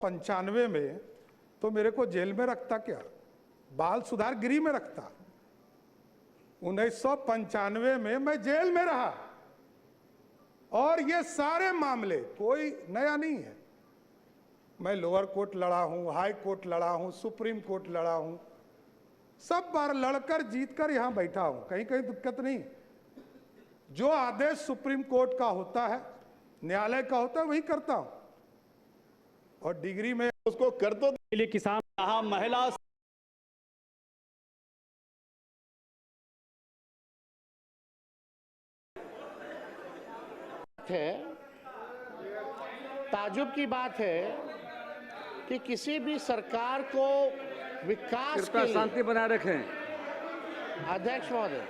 95 में तो मेरे को जेल में रखता क्या, बाल सुधार गृह में रखता। 1995 में मैं जेल में रहा और ये सारे मामले कोई नया नहीं है। मैं लोअर कोर्ट लड़ा हूं, हाई कोर्ट लड़ा हूं, सुप्रीम कोर्ट लड़ा हूं, सब बार लड़कर जीतकर यहां बैठा हूं, कहीं कहीं दिक्कत नहीं। जो आदेश सुप्रीम कोर्ट का होता है, न्यायालय का होता है, वही करता हूं। और डिग्री में उसको कर तो लिए किसान कहा महिला है। ताजुब की बात है कि किसी भी सरकार को विकास के लिए शांति बनाए रखें। अध्यक्ष महोदय,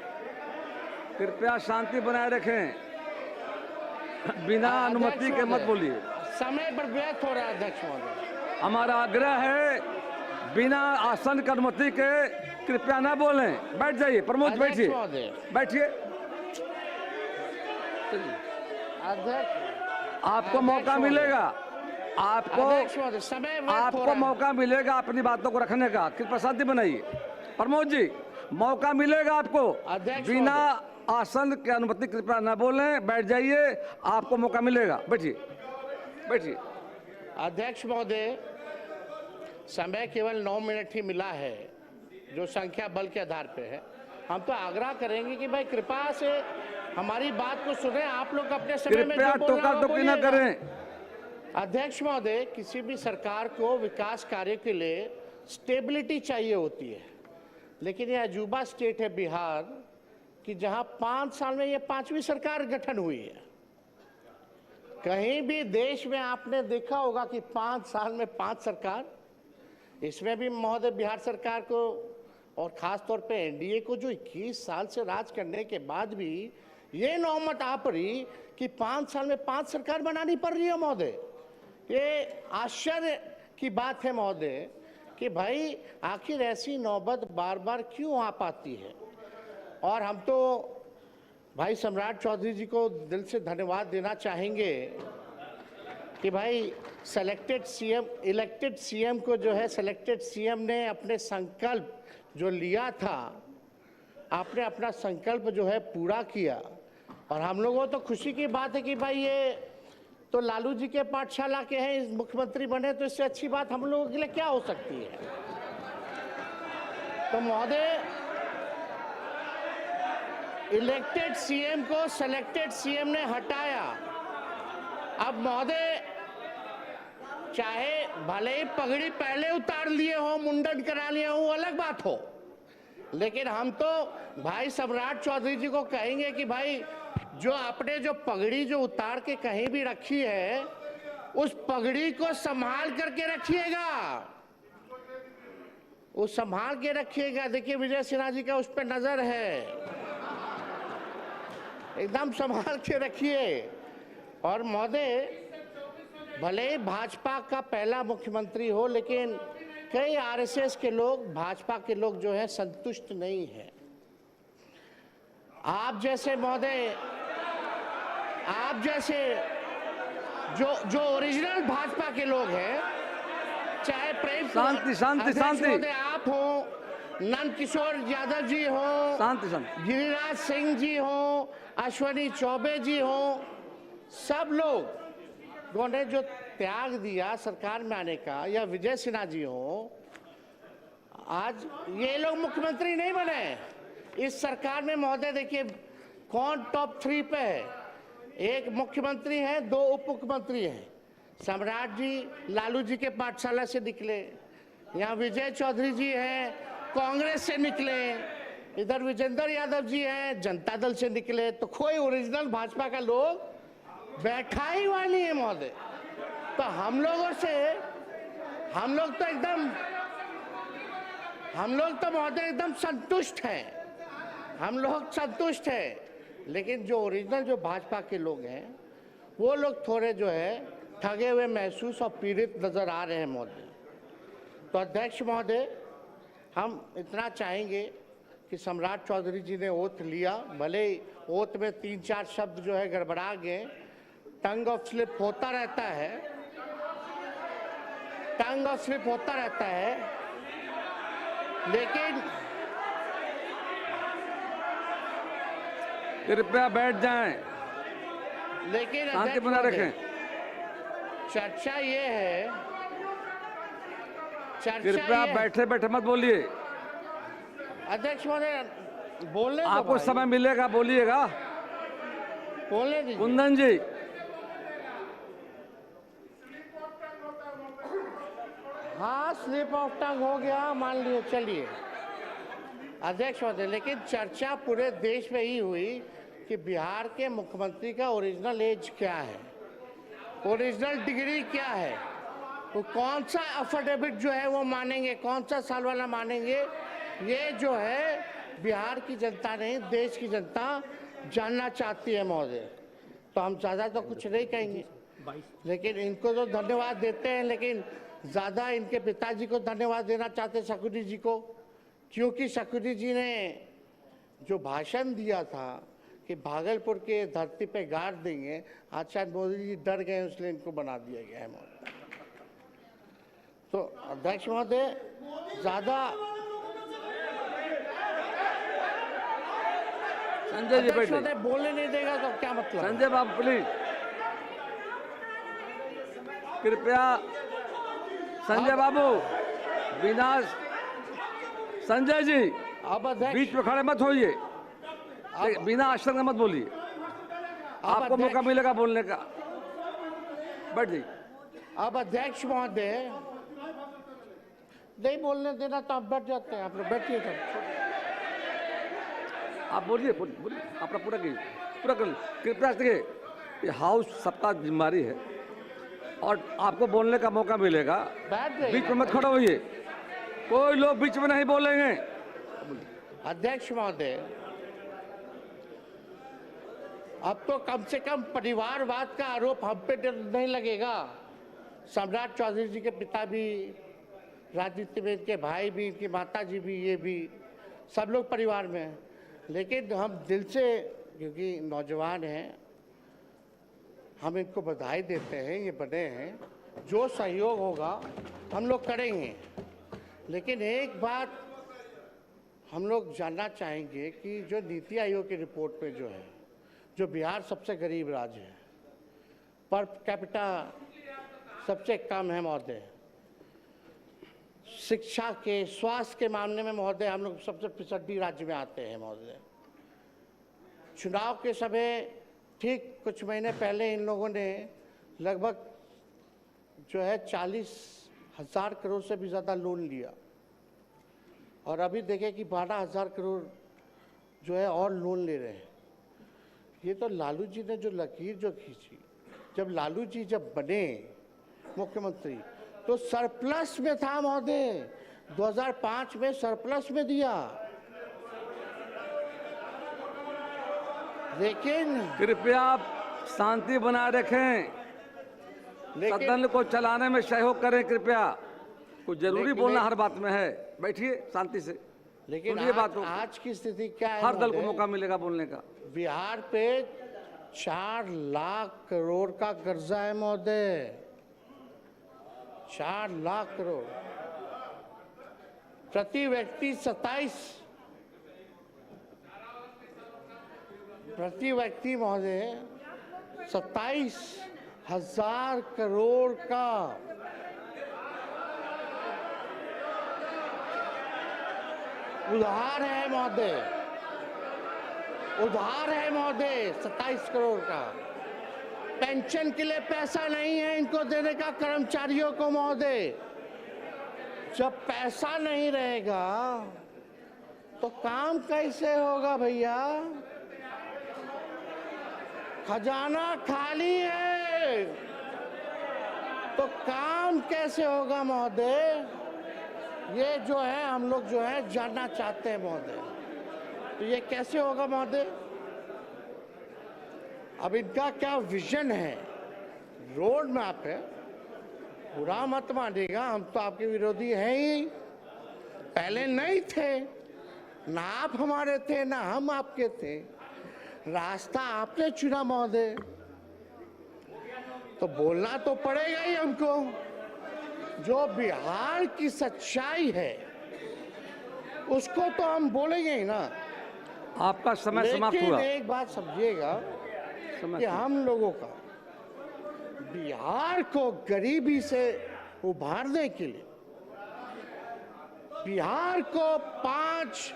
कृपया शांति बनाए रखें, बिना अनुमति के मत बोलिए। समय पर व्यर्थ हो रहा है अध्यक्ष महोदय। हमारा आग्रह है, बिना आसन की अनुमति के कृपया ना बोलें। बैठ जाइए प्रमोद, बैठिए बैठिए। अध्यक्ष, आपको मौका मिलेगा, आपको मौका मिलेगा अपनी बातों को रखने का। कृपया शांति बनाइए। प्रमोद जी, मौका मिलेगा आपको। बिना आसन की अनुमति कृपया ना बोलें, बैठ जाइए, आपको मौका मिलेगा। बैठिए बैठिए। अध्यक्ष महोदय, समय केवल 9 मिनट ही मिला है, जो संख्या बल के आधार पे है। हम तो आग्रह करेंगे कि भाई कृपा से हमारी बात को सुने। आप लोग अपने समय में जो टोका टोकी ना करें। अध्यक्ष महोदय, किसी भी सरकार को विकास कार्य के लिए स्टेबिलिटी चाहिए होती है, लेकिन यह अजूबा स्टेट है बिहार कि जहां 5 साल में ये 5वीं सरकार गठन हुई है। कहीं भी देश में आपने देखा होगा कि 5 साल में 5 सरकार। इसमें भी महोदय बिहार सरकार को और खास तौर पे एनडीए को, जो 21 साल से राज करने के बाद भी ये नौबत आ पड़ी कि 5 साल में 5 सरकार बनानी पड़ रही है महोदय। ये आश्चर्य की बात है महोदय कि भाई आखिर ऐसी नौबत बार बार क्यों आ पाती है। और हम तो भाई सम्राट चौधरी जी को दिल से धन्यवाद देना चाहेंगे कि भाई इलेक्टेड सीएम को जो है, सिलेक्टेड सीएम ने अपने संकल्प जो लिया था, आपने अपना संकल्प जो है पूरा किया। और हम लोगों को तो खुशी की बात है कि भाई ये तो लालू जी के पाठशाला के हैं, मुख्यमंत्री बने, तो इससे अच्छी बात हम लोगों के लिए क्या हो सकती है। तो महोदय, इलेक्टेड सीएम को सिलेक्टेड सीएम ने हटाया। अब महोदय, चाहे भले ही पगड़ी पहले उतार लिए हो, मुंडन करा लिए हो, वो अलग बात हो, लेकिन हम तो भाई सम्राट चौधरी जी को कहेंगे कि भाई जो आपने जो पगड़ी जो उतार के कहीं भी रखी है, उस पगड़ी को संभाल करके रखिएगा, वो संभाल के रखिएगा। देखिए विजय सिन्हा जी का उस पर नजर है, एकदम संभाल के रखिए। और महोदय, भले ही भाजपा का पहला मुख्यमंत्री हो, लेकिन कई आरएसएस के लोग, भाजपा के लोग जो है संतुष्ट नहीं है। आप जैसे महोदय, आप जैसे जो ओरिजिनल भाजपा के लोग हैं, चाहे प्रेम शांति आप हो, नंद किशोर यादव जी हो, गिरिराज सिंह जी हो, अश्वनी चौबे जी हो, सब लोगों ने जो त्याग दिया सरकार में आने का, या विजय सिन्हा जी हो, आज ये लोग मुख्यमंत्री नहीं बने। इस सरकार में महोदय देखिए कौन टॉप 3 पे है। एक मुख्यमंत्री है, 2 उप मुख्यमंत्री हैं। सम्राट जी लालू जी के पाठशाला से निकले, यहाँ विजय चौधरी जी हैं, कांग्रेस से निकले, इधर विजेंद्र यादव जी हैं, जनता दल से निकले। तो कोई ओरिजिनल भाजपा का लोग बैठा ही हुआ नहीं है महोदय। तो हम लोग तो महोदय एकदम संतुष्ट हैं, हम लोग संतुष्ट हैं। लेकिन जो ओरिजिनल जो भाजपा के लोग हैं, वो लोग थोड़े जो है ठगे हुए महसूस और पीड़ित नजर आ रहे हैं महोदय। तो अध्यक्ष महोदय, हम इतना चाहेंगे कि सम्राट चौधरी जी ने ओथ लिया, भले ओथ में 3-4 शब्द जो है गड़बड़ा गए, टंग ऑफ स्लिप होता रहता है, टंग और स्लिप होता रहता है, लेकिन कृपया बैठ जाएं, लेकिन शांति अध्यक्ष बनाए महोदय, रखें। चर्चा ये है, कृपया बैठे बैठे मत बोलिए। अध्यक्ष महोदय बोलने दो आपको भाई, समय मिलेगा, बोलिएगा। बोलने दीजिए। कुंदन जी, हाँ, स्लिप ऑफ टंग हो गया, मान लियो, चलिए अध्यक्ष महोदय। लेकिन चर्चा पूरे देश में ही हुई कि बिहार के मुख्यमंत्री का ओरिजिनल एज क्या है, ओरिजिनल डिग्री क्या है, वो कौन सा अफिडेविट जो है वो मानेंगे, कौन सा साल वाला मानेंगे, ये जो है बिहार की जनता नहीं, देश की जनता जानना चाहती है महोदय। तो हम ज़्यादा तो कुछ नहीं कहेंगे, लेकिन इनको तो धन्यवाद देते हैं, लेकिन ज़्यादा इनके पिताजी को धन्यवाद देना चाहते हैं, शकुनी जी को, क्योंकि शकुनी जी ने जो भाषण दिया था कि भागलपुर के धरती पे गाड़ देंगे, आज शायद मोदी जी डर गए, इसलिए इनको बना दिया गया है महोदय। तो अध्यक्ष महोदय ज़्यादा संजय जी अध्यक्ष बैठिए। महोदय बोलने नहीं देगा तो क्या मतलब? संजय बाबू प्लीज, कृपया संजय बाबू, बिना संजय जी अब अध्यक्ष, बीच में खड़े मत होइए, बिना आश्चर्य के मत बोलिए, आपको मौका मिलेगा बोलने का। बैठ जाइए। अब अध्यक्ष महोदय नहीं बोलने देना तो आप बैठ जाते हैं, आप लोग बैठिए तब। आप बोलिए, बोलिए, अपना पूरा कीजिए, पूरा कर लीजिए। कृपया देखिए, ये हाउस सबका जिम्मेदारी है और आपको बोलने का मौका मिलेगा, बैठ जाइए। बीच में मत खड़े होइए, कोई लोग बीच में नहीं बोलेंगे। अध्यक्ष महोदय, अब तो कम से कम परिवारवाद का आरोप हम पे नहीं लगेगा। सम्राट चौधरी जी के पिता भी राजनीति में, इनके भाई भी, इनकी माता जी भी, ये भी सब लोग परिवार में हैं। लेकिन हम दिल से, क्योंकि नौजवान हैं, हम इनको बधाई देते हैं, ये बने हैं, जो सहयोग होगा हम लोग करेंगे। लेकिन एक बात हम लोग जानना चाहेंगे कि जो नीति आयोग की रिपोर्ट में जो है, जो बिहार सबसे गरीब राज्य है, पर कैपिटा सबसे कम है महोदय, शिक्षा के, स्वास्थ्य के मामले में महोदय हम लोग सबसे पिछड़ी राज्य में आते हैं महोदय। चुनाव के समय ठीक कुछ महीने पहले इन लोगों ने लगभग जो है 40,000 करोड़ से भी ज़्यादा लोन लिया, और अभी देखें कि 12,000 करोड़ जो है और लोन ले रहे हैं। ये तो लालू जी ने जो लकीर जो खींची, जब लालू जी जब बने मुख्यमंत्री तो सरप्लस में था महोदय, 2005 में सरप्लस में दिया। लेकिन कृपया आप शांति बनाए रखें, सदन को चलाने में सहयोग करें कृपया। कुछ जरूरी बोलना हर बात में है, बैठिए शांति से। लेकिन सुनिए बात को। आज की स्थिति क्या है? हर दल को महोदय? मौका मिलेगा बोलने का। बिहार पे 4 लाख करोड़ का कर्जा है महोदय, 4 लाख करोड़, प्रति व्यक्ति 27,000 करोड़ का उधार है महोदय, उधार है महोदय 27 करोड़ का। पेंशन के लिए पैसा नहीं है इनको देने का कर्मचारियों को महोदय। जब पैसा नहीं रहेगा तो काम कैसे होगा भैया? खजाना खाली है तो काम कैसे होगा महोदय? ये जो है हम लोग जो है जानना चाहते हैं महोदय। तो ये कैसे होगा महोदय? अब इनका क्या विजन है, रोड मैप है? बुरा मत मानिएगा, हम तो आपके विरोधी हैं ही, पहले नहीं थे, ना आप हमारे थे ना हम आपके थे, रास्ता आपने चुना महोदय, तो बोलना तो पड़ेगा ही हमको। जो बिहार की सच्चाई है उसको तो हम बोलेंगे ही ना। आपका समय समाप्त लेकिन हुआ। एक बात समझिएगा समय कि हम लोगों का बिहार को गरीबी से उभारने के लिए, बिहार को 5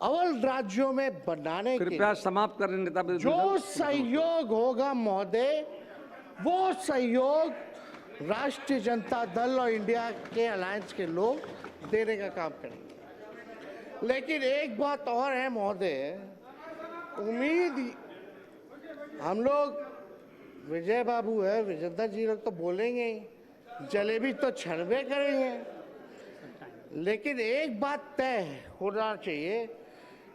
अव्वल राज्यों में बनाने के कृपया लिए समाप्त करें नेता विरोधी जो दल। सहयोग होगा महोदय, वो सहयोग राष्ट्रीय जनता दल और इंडिया के अलायंस के लोग देने का काम करेंगे। लेकिन एक बात और है महोदय, उम्मीद हम लोग, विजय बाबू है, विजेंद्र जी लोग तो बोलेंगे ही, जलेबी तो छनबे करेंगे, लेकिन एक बात तय होना चाहिए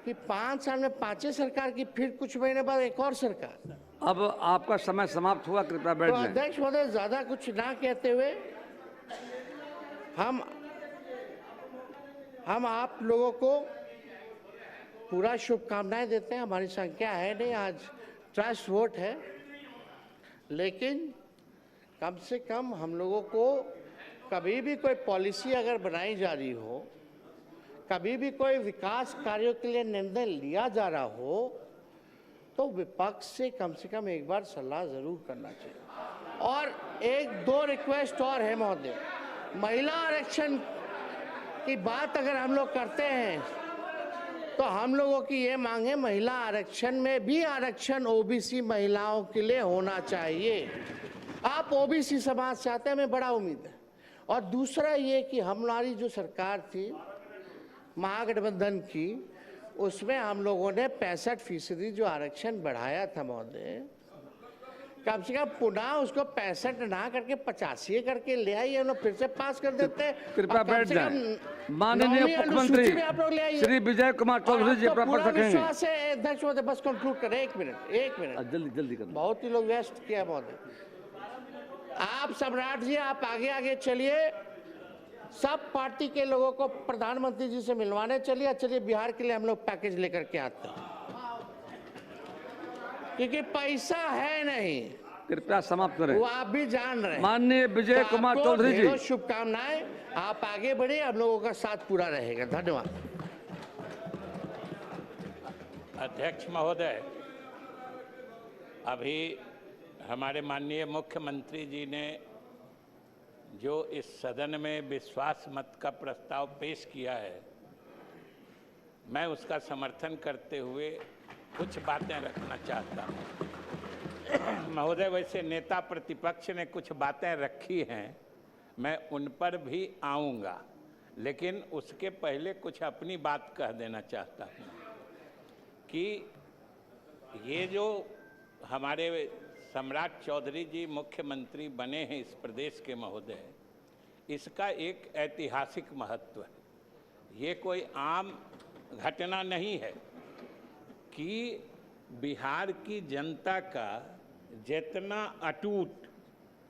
कि 5 साल में 5 सरकार की, फिर कुछ महीने बाद एक और सरकार। अब आपका समय समाप्त हुआ, कृपया बैठ तो जाएं। अध्यक्ष महोदय, ज्यादा कुछ ना कहते हुए हम आप लोगों को पूरा शुभकामनाएं देते हैं। हमारी संख्या है नहीं, आज ट्रस्ट वोट है, लेकिन कम से कम हम लोगों को कभी भी कोई पॉलिसी अगर बनाई जा रही हो, कभी भी कोई विकास कार्यों के लिए निर्णय लिया जा रहा हो, तो विपक्ष से कम एक बार सलाह जरूर करना चाहिए। और 1-2 रिक्वेस्ट और है महोदय, महिला आरक्षण की बात अगर हम लोग करते हैं तो हम लोगों की ये मांग है, महिला आरक्षण में भी आरक्षण ओबीसी महिलाओं के लिए होना चाहिए। आप ओबीसी समाज से आते हैं, हमें बड़ा उम्मीद है। और दूसरा ये कि हमारी जो सरकार थी महागठबंधन की, उसमें हम लोगों ने 65% जो आरक्षण बढ़ाया था महोदय, कम से कम पुनः उसको 65 ना करके 85 करके ले आइए, हम लोग फिर से पास कर देते हैं। कृपया बैठ जाएं। माननीय मुख्यमंत्री श्री विजय कुमार चौधरी जी प्राप्त रखेंगे। विश्वास है अध्यक्ष महोदय, बस कंक्लूड करें, एक मिनट जल्दी करें। बहुत ही लोग व्यस्त किया महोदय। आप सम्राट जी, आप आगे चलिए, सब पार्टी के लोगों को प्रधानमंत्री जी से मिलवाने चलिए बिहार के लिए हम लोग पैकेज लेकर के आते हैं, क्योंकि पैसा है नहीं। कृपया समाप्त करें। वो आप भी जान रहे हैं। माननीय विजय कुमार चौधरी जी, ढेरों शुभकामनाएं, आप आगे बढ़े, हम लोगों का साथ पूरा रहेगा। धन्यवाद। अध्यक्ष महोदय, अभी हमारे माननीय मुख्यमंत्री जी ने जो इस सदन में विश्वास मत का प्रस्ताव पेश किया है, मैं उसका समर्थन करते हुए कुछ बातें रखना चाहता हूँ। महोदय, वैसे नेता प्रतिपक्ष ने कुछ बातें रखी हैं, मैं उन पर भी आऊँगा, लेकिन उसके पहले कुछ अपनी बात कह देना चाहता हूँ कि ये जो हमारे सम्राट चौधरी जी मुख्यमंत्री बने हैं इस प्रदेश के महोदय, इसका एक ऐतिहासिक महत्व है। ये कोई आम घटना नहीं है कि बिहार की जनता का जितना अटूट,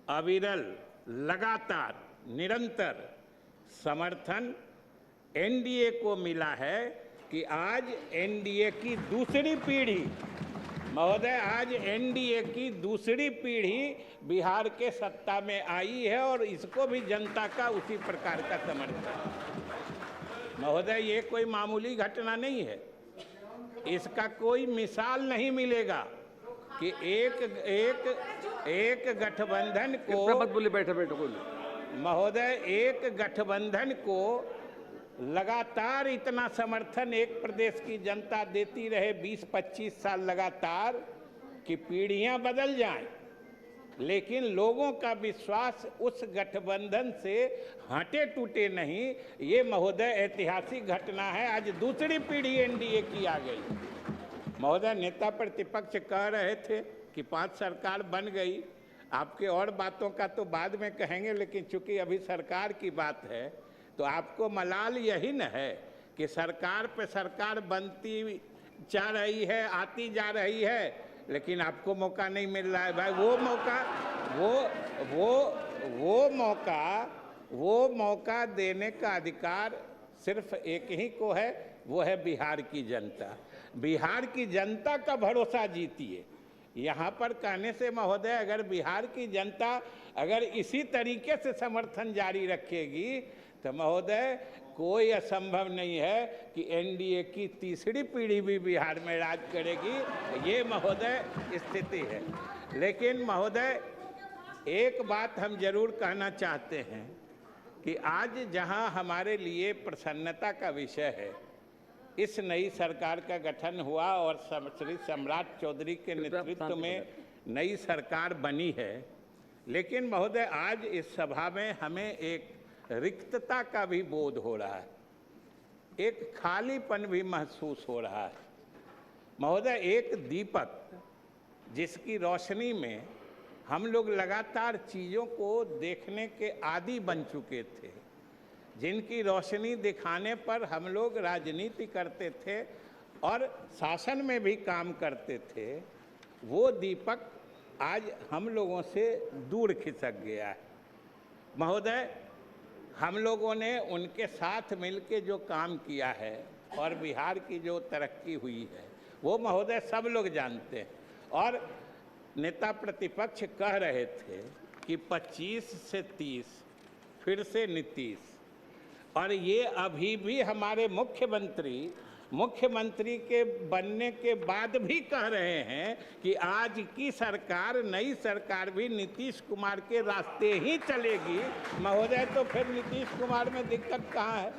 अविरल, लगातार, निरंतर समर्थन एनडीए को मिला है कि आज एनडीए की दूसरी पीढ़ी, महोदय, आज एनडीए की दूसरी पीढ़ी बिहार के सत्ता में आई है और इसको भी जनता का उसी प्रकार का समर्थन। महोदय, ये कोई मामूली घटना नहीं है, इसका कोई मिसाल नहीं मिलेगा कि एक गठबंधन को, बैठे महोदय, एक गठबंधन को लगातार इतना समर्थन एक प्रदेश की जनता देती रहे 20-25 साल लगातार कि पीढ़ियां बदल जाएं, लेकिन लोगों का विश्वास उस गठबंधन से हटे टूटे नहीं। ये महोदय ऐतिहासिक घटना है, आज दूसरी पीढ़ी एनडीए की आ गई। महोदय, नेता प्रतिपक्ष कह रहे थे कि 5 सरकार बन गई, आपके और बातों का तो बाद में कहेंगे, लेकिन चूंकि अभी सरकार की बात है तो आपको मलाल यही न है कि सरकार पे सरकार बनती जा रही है, आती जा रही है, लेकिन आपको मौका नहीं मिल रहा है। भाई, वो मौका देने का अधिकार सिर्फ एक ही को है, वो है बिहार की जनता। बिहार की जनता का भरोसा जीतिए, यहाँ पर कहने से महोदय, अगर बिहार की जनता अगर इसी तरीके से समर्थन जारी रखेगी तो महोदय कोई असंभव नहीं है कि एनडीए की तीसरी पीढ़ी भी बिहार में राज करेगी। ये महोदय स्थिति है। लेकिन महोदय एक बात हम जरूर कहना चाहते हैं कि आज जहां हमारे लिए प्रसन्नता का विषय है, इस नई सरकार का गठन हुआ और श्री सम्राट चौधरी के नेतृत्व में नई सरकार बनी है, लेकिन महोदय आज इस सभा में हमें एक रिक्तता का भी बोध हो रहा है, एक खालीपन भी महसूस हो रहा है। महोदय एक दीपक जिसकी रोशनी में हम लोग लगातार चीज़ों को देखने के आदी बन चुके थे, जिनकी रोशनी दिखाने पर हम लोग राजनीति करते थे और शासन में भी काम करते थे, वो दीपक आज हम लोगों से दूर खिसक गया है। महोदय हम लोगों ने उनके साथ मिलके जो काम किया है और बिहार की जो तरक्की हुई है वो महोदय सब लोग जानते हैं। और नेता प्रतिपक्ष कह रहे थे कि 25 से 30 फिर से नीतीश, और ये अभी भी हमारे मुख्यमंत्री के बनने के बाद भी कह रहे हैं कि आज की सरकार, नई सरकार भी नीतीश कुमार के रास्ते ही चलेगी। महोदय तो फिर नीतीश कुमार में दिक्कत कहाँ है?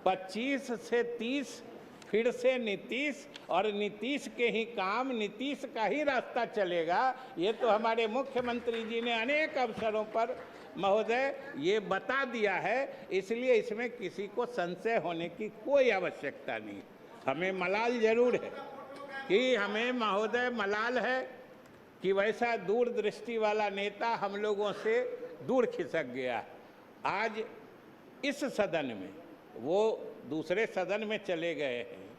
25 से 30 फिर से नीतीश, और नीतीश के ही काम, नीतीश का ही रास्ता चलेगा। ये तो हमारे मुख्यमंत्री जी ने अनेक अवसरों पर महोदय ये बता दिया है, इसलिए इसमें किसी को संशय होने की कोई आवश्यकता नहीं। हमें मलाल जरूर है कि हमें महोदय मलाल है कि वैसा दूरदृष्टि वाला नेता हम लोगों से दूर खिसक गया। आज इस सदन में, वो दूसरे सदन में चले गए हैं,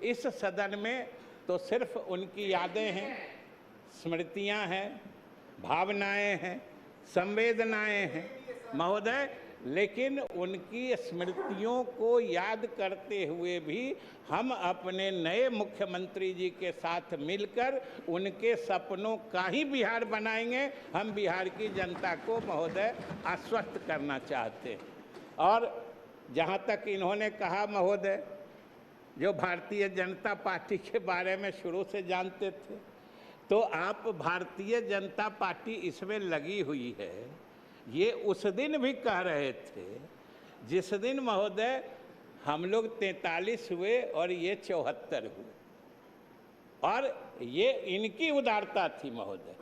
इस सदन में तो सिर्फ उनकी यादें हैं, स्मृतियां हैं, भावनाएं हैं, संवेदनाएं हैं महोदय। लेकिन उनकी स्मृतियों को याद करते हुए भी हम अपने नए मुख्यमंत्री जी के साथ मिलकर उनके सपनों का ही बिहार बनाएंगे। हम बिहार की जनता को महोदय आश्वस्त करना चाहते हैं। और जहाँ तक इन्होंने कहा महोदय, जो भारतीय जनता पार्टी के बारे में शुरू से जानते थे, तो आप भारतीय जनता पार्टी इसमें लगी हुई है, ये उस दिन भी कह रहे थे जिस दिन महोदय हम लोग 43 हुए और ये 74 हुए, और ये इनकी उदारता थी महोदय।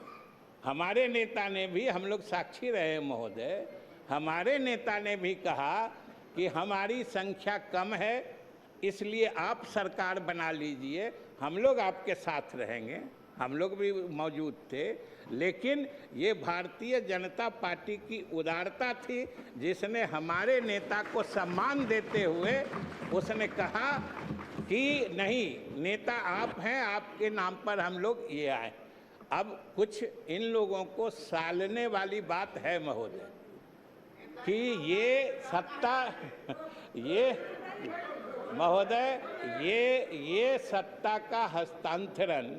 हमारे नेता ने भी, हम लोग साक्षी रहे महोदय, हमारे नेता ने भी कहा कि हमारी संख्या कम है, इसलिए आप सरकार बना लीजिए, हम लोग आपके साथ रहेंगे। हम लोग भी मौजूद थे, लेकिन ये भारतीय जनता पार्टी की उदारता थी जिसने हमारे नेता को सम्मान देते हुए उसने कहा कि नहीं, नेता आप हैं, आपके नाम पर हम लोग ये आए। अब कुछ इन लोगों को सालने वाली बात है महोदय कि ये सत्ता, ये महोदय ये सत्ता का हस्तांतरण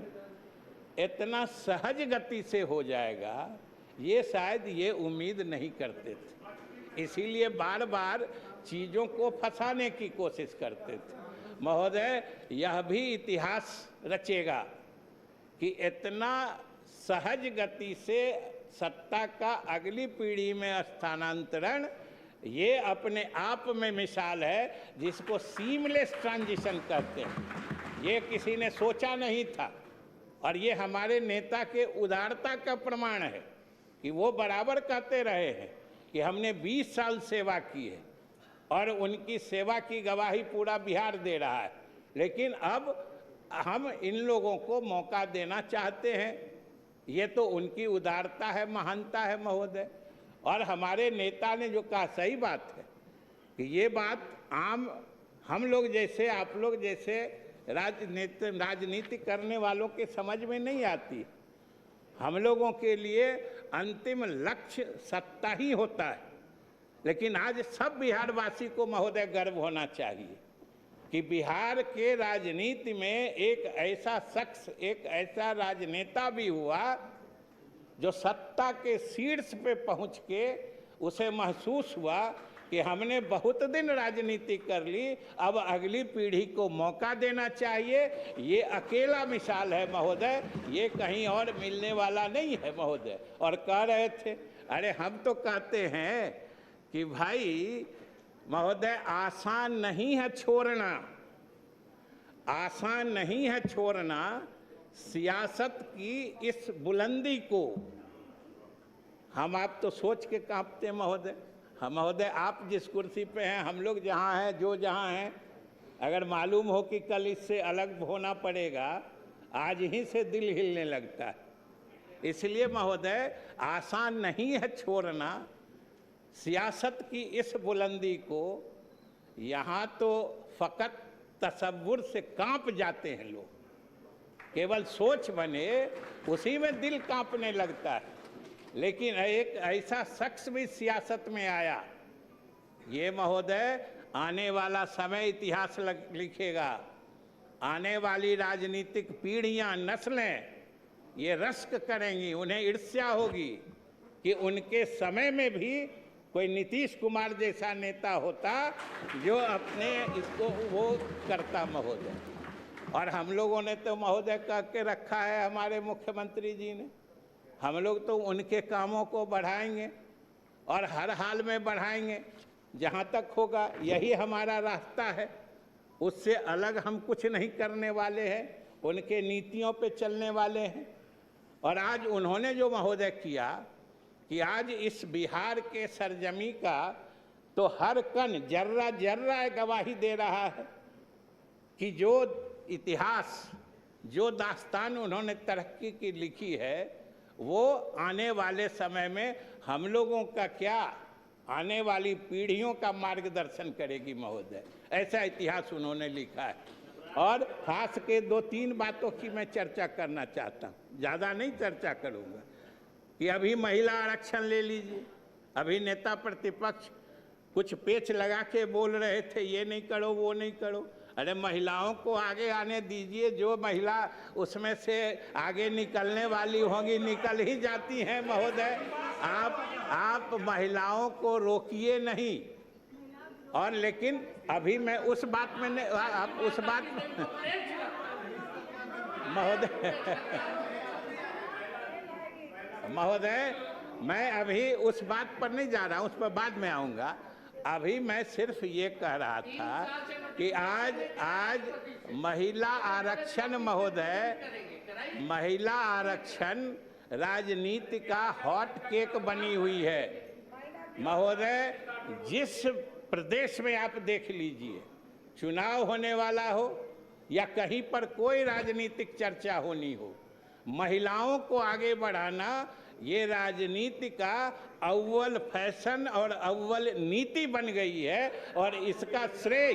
इतना सहज गति से हो जाएगा, ये शायद ये उम्मीद नहीं करते थे, इसीलिए बार बार चीज़ों को फंसाने की कोशिश करते थे। महोदय यह भी इतिहास रचेगा कि इतना सहज गति से सत्ता का अगली पीढ़ी में स्थानांतरण, ये अपने आप में मिसाल है जिसको सीमलेस ट्रांजिशन कहते हैं। ये किसी ने सोचा नहीं था, और ये हमारे नेता के उदारता का प्रमाण है कि वो बराबर कहते रहे हैं कि हमने 20 साल सेवा की है, और उनकी सेवा की गवाही पूरा बिहार दे रहा है। लेकिन अब हम इन लोगों को मौका देना चाहते हैं, ये तो उनकी उदारता है, महानता है महोदय। और हमारे नेता ने जो कहा सही बात है कि ये बात आम हम लोग जैसे, आप लोग जैसे राजनीति करने वालों के समझ में नहीं आती। हम लोगों के लिए अंतिम लक्ष्य सत्ता ही होता है। लेकिन आज सब बिहारवासी को महोदय गर्व होना चाहिए कि बिहार के राजनीति में एक ऐसा शख्स, एक ऐसा राजनेता भी हुआ जो सत्ता के शीर्ष पे पहुंच के उसे महसूस हुआ कि हमने बहुत दिन राजनीति कर ली, अब अगली पीढ़ी को मौका देना चाहिए। ये अकेला मिसाल है महोदय, ये कहीं और मिलने वाला नहीं है महोदय। और कह रहे थे, अरे हम तो कहते हैं कि भाई महोदय आसान नहीं है छोड़ना, आसान नहीं है छोड़ना सियासत की इस बुलंदी को। हम आप तो सोच के कांपते हैं महोदय। हम महोदय आप जिस कुर्सी पे हैं, हम लोग जहाँ हैं, जो जहाँ हैं, अगर मालूम हो कि कल इससे अलग होना पड़ेगा, आज ही से दिल हिलने लगता है। इसलिए महोदय आसान नहीं है छोड़ना सियासत की इस बुलंदी को। यहाँ तो फकत तसव्वुर से कांप जाते हैं लोग, केवल सोच बने उसी में दिल कांपने लगता है। लेकिन एक ऐसा शख्स भी सियासत में आया, ये महोदय आने वाला समय इतिहास लिखेगा। आने वाली राजनीतिक पीढ़ियां, नस्लें ये रश्क करेंगी, उन्हें ईर्ष्या होगी कि उनके समय में भी कोई नीतीश कुमार जैसा नेता होता जो अपने इसको वो करता महोदय। और हम लोगों ने तो महोदय कह के रखा है, हमारे मुख्यमंत्री जी ने, हम लोग तो उनके कामों को बढ़ाएंगे और हर हाल में बढ़ाएंगे जहाँ तक होगा। यही हमारा रास्ता है, उससे अलग हम कुछ नहीं करने वाले हैं, उनके नीतियों पे चलने वाले हैं। और आज उन्होंने जो महोदय किया कि आज इस बिहार के सरजमी का तो हर कण जर्रा जर्रा गवाही दे रहा है कि जो इतिहास, जो दास्तान उन्होंने तरक्की की लिखी है, वो आने वाले समय में हम लोगों का क्या, आने वाली पीढ़ियों का मार्गदर्शन करेगी महोदय। ऐसा इतिहास उन्होंने लिखा है। और खास के 2-3 बातों की मैं चर्चा करना चाहता हूँ, ज़्यादा नहीं चर्चा करूँगा। कि अभी महिला आरक्षण ले लीजिए, अभी नेता प्रतिपक्ष कुछ पेच लगा के बोल रहे थे ये नहीं करो वो नहीं करो। अरे महिलाओं को आगे आने दीजिए, जो महिला उसमें से आगे निकलने वाली होंगी निकल ही जाती हैं महोदय। आप महिलाओं को रोकिए नहीं। और लेकिन अभी मैं उस बात में नहीं, आप उस बात में महोदय मैं अभी उस बात पर नहीं जा रहा हूँ, उस पर बाद में आऊँगा। अभी मैं सिर्फ ये कह रहा था कि आज महिला आरक्षण महोदय, महिला आरक्षण राजनीति का हॉट केक बनी हुई है महोदय। जिस प्रदेश में आप देख लीजिए, चुनाव होने वाला हो या कहीं पर कोई राजनीतिक चर्चा होनी हो, महिलाओं को आगे बढ़ाना ये राजनीति का अव्वल फैशन और अव्वल नीति बन गई है। और इसका श्रेय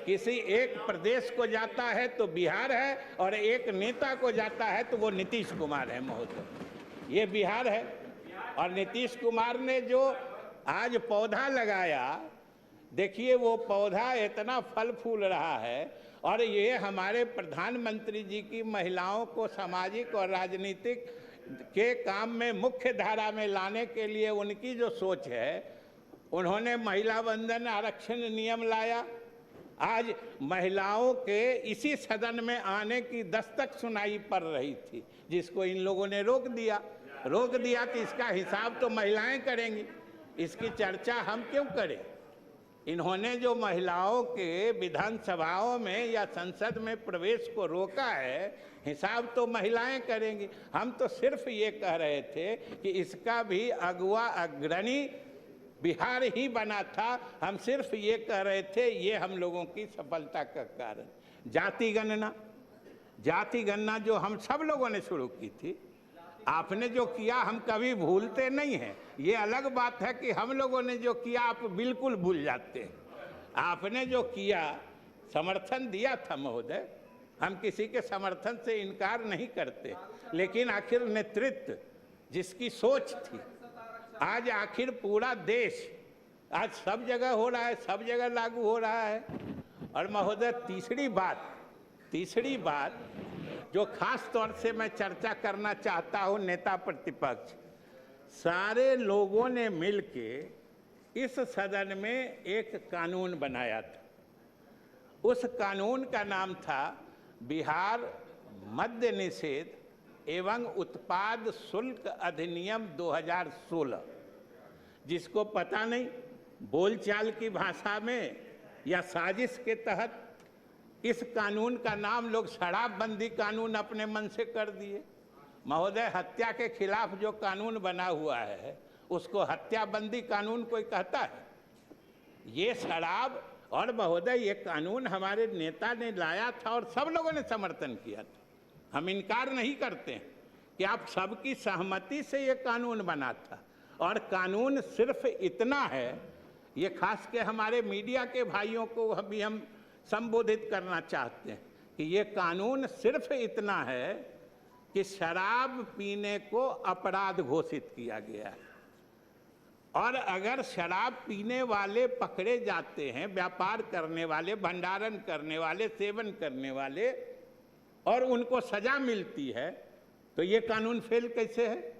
किसी एक प्रदेश को जाता है तो बिहार है, और एक नेता को जाता है तो वो नीतीश कुमार है महोदय। ये बिहार है। और नीतीश कुमार ने जो आज पौधा लगाया, देखिए वो पौधा इतना फल फूल रहा है। और ये हमारे प्रधानमंत्री जी की महिलाओं को सामाजिक और राजनीतिक के काम में मुख्य धारा में लाने के लिए उनकी जो सोच है, उन्होंने महिला वंदन आरक्षण नियम लाया। आज महिलाओं के इसी सदन में आने की दस्तक सुनाई पड़ रही थी, जिसको इन लोगों ने रोक दिया। तो इसका हिसाब तो महिलाएं करेंगी, इसकी चर्चा हम क्यों करें। इन्होंने जो महिलाओं के विधानसभाओं में या संसद में प्रवेश को रोका है, हिसाब तो महिलाएं करेंगी। हम तो सिर्फ ये कह रहे थे कि इसका भी अगुआ अग्रणी बिहार ही बना था। हम सिर्फ ये कह रहे थे, ये हम लोगों की सफलता का कारण। जाति गणना जो हम सब लोगों ने शुरू की थी, आपने जो किया हम कभी भूलते नहीं हैं। ये अलग बात है कि हम लोगों ने जो किया आप बिल्कुल भूल जाते हैं। आपने जो किया, समर्थन दिया था महोदय, हम किसी के समर्थन से इनकार नहीं करते, लेकिन आखिर नेतृत्व जिसकी सोच थी, आज आखिर पूरा देश आज सब जगह हो रहा है, सब जगह लागू हो रहा है। और महोदय तीसरी बात जो खास तौर से मैं चर्चा करना चाहता हूं, नेता प्रतिपक्ष सारे लोगों ने मिलके इस सदन में एक कानून बनाया था। उस कानून का नाम था बिहार मद्य निषेध एवं उत्पाद शुल्क अधिनियम 2016, जिसको पता नहीं बोलचाल की भाषा में या साजिश के तहत इस कानून का नाम लोग शराबबंदी कानून अपने मन से कर दिए। महोदय, हत्या के खिलाफ जो कानून बना हुआ है उसको हत्याबंदी कानून कोई कहता है? ये शराब, और महोदय ये कानून हमारे नेता ने लाया था और सब लोगों ने समर्थन किया था। हम इनकार नहीं करते हैं कि आप सबकी सहमति से ये कानून बना था। और कानून सिर्फ इतना है, ये खास के हमारे मीडिया के भाइयों को अभी हम संबोधित करना चाहते हैं कि ये कानून सिर्फ इतना है कि शराब पीने को अपराध घोषित किया गया है। और अगर शराब पीने वाले पकड़े जाते हैं, व्यापार करने वाले, भंडारण करने वाले, सेवन करने वाले, और उनको सजा मिलती है, तो ये कानून फेल कैसे है?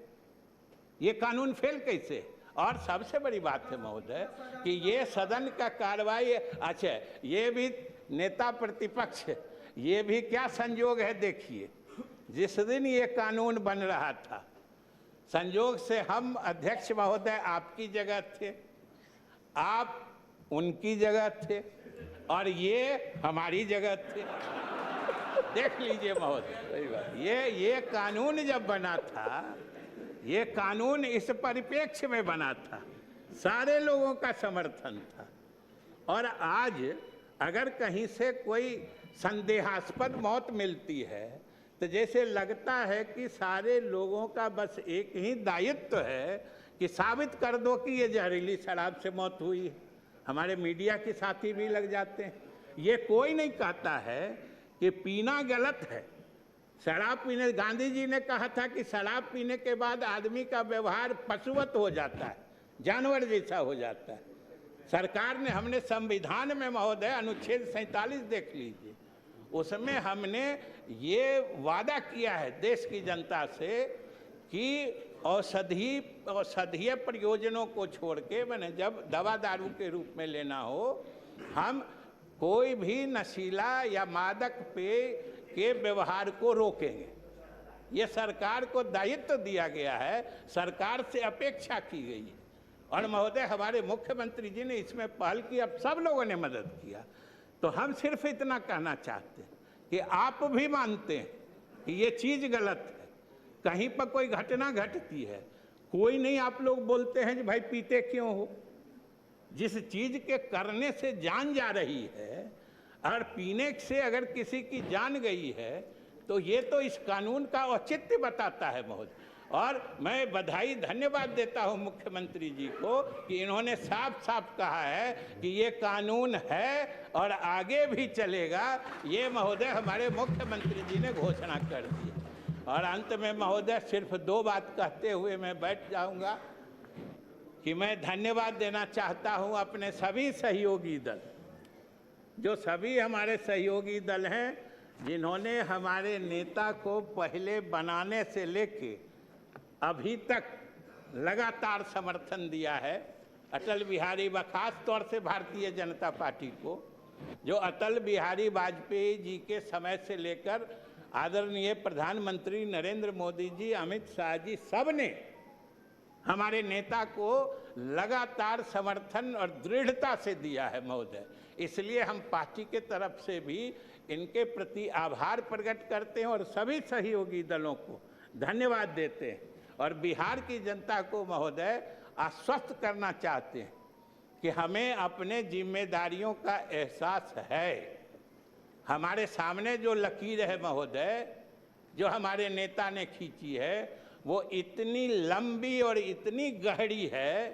ये कानून फेल कैसे है? और सबसे बड़ी बात है महोदय कि ये सदन का कार्रवाई, अच्छा ये भी नेता प्रतिपक्ष, ये भी क्या संयोग है देखिए, जिस दिन ये कानून बन रहा था संयोग से हम अध्यक्ष महोदय आपकी जगह थे, आप उनकी जगह थे और ये हमारी जगह थे। देख लीजिए महोदय, ये कानून जब बना था, ये कानून इस परिप्रेक्ष्य में बना था, सारे लोगों का समर्थन था। और आज अगर कहीं से कोई संदेहास्पद मौत मिलती है तो जैसे लगता है कि सारे लोगों का बस एक ही दायित्व है कि साबित कर दो कि ये जहरीली शराब से मौत हुई है। हमारे मीडिया के साथी भी लग जाते हैं। ये कोई नहीं कहता है कि पीना गलत है। शराब पीने, गांधी जी ने कहा था कि शराब पीने के बाद आदमी का व्यवहार पशुवत हो जाता है, जानवर जैसा हो जाता है। सरकार ने, हमने संविधान में महोदय अनुच्छेद 47 देख लीजिए, उसमें हमने ये वादा किया है देश की जनता से कि औषधीय प्रयोजनों को छोड़ के, मैंने जब दवा दारू के रूप में लेना हो, हम कोई भी नशीला या मादक पेय के व्यवहार को रोकेंगे। ये सरकार को दायित्व दिया गया है, सरकार से अपेक्षा की गई है। और महोदय हमारे मुख्यमंत्री जी ने इसमें पहल की, अब सब लोगों ने मदद किया। तो हम सिर्फ इतना कहना चाहते हैं कि आप भी मानते हैं कि ये चीज़ गलत है, कहीं पर कोई घटना घटती है, कोई नहीं आप लोग बोलते हैं कि भाई पीते क्यों हो। जिस चीज़ के करने से जान जा रही है और पीने से अगर किसी की जान गई है तो ये तो इस कानून का औचित्य बताता है महोदय। और मैं बधाई, धन्यवाद देता हूं मुख्यमंत्री जी को कि इन्होंने साफ साफ कहा है कि ये कानून है और आगे भी चलेगा। ये महोदय हमारे मुख्यमंत्री जी ने घोषणा कर दी। और अंत में महोदय सिर्फ 2 बात कहते हुए मैं बैठ जाऊंगा कि मैं धन्यवाद देना चाहता हूं अपने सभी सहयोगी दल, जो सभी हमारे सहयोगी दल हैं, जिन्होंने हमारे नेता को पहले बनाने से लेके अभी तक लगातार समर्थन दिया है। अटल बिहारी, खास तौर से भारतीय जनता पार्टी को, जो अटल बिहारी वाजपेयी जी के समय से लेकर आदरणीय प्रधानमंत्री नरेंद्र मोदी जी, अमित शाह जी, सब ने हमारे नेता को लगातार समर्थन और दृढ़ता से दिया है महोदय। इसलिए हम पार्टी के तरफ से भी इनके प्रति आभार प्रकट करते हैं और सभी सहयोगी दलों को धन्यवाद देते हैं। और बिहार की जनता को महोदय आश्वस्त करना चाहते हैं कि हमें अपने जिम्मेदारियों का एहसास है। हमारे सामने जो लकीर है महोदय, जो हमारे नेता ने खींची है, वो इतनी लंबी और इतनी गहरी है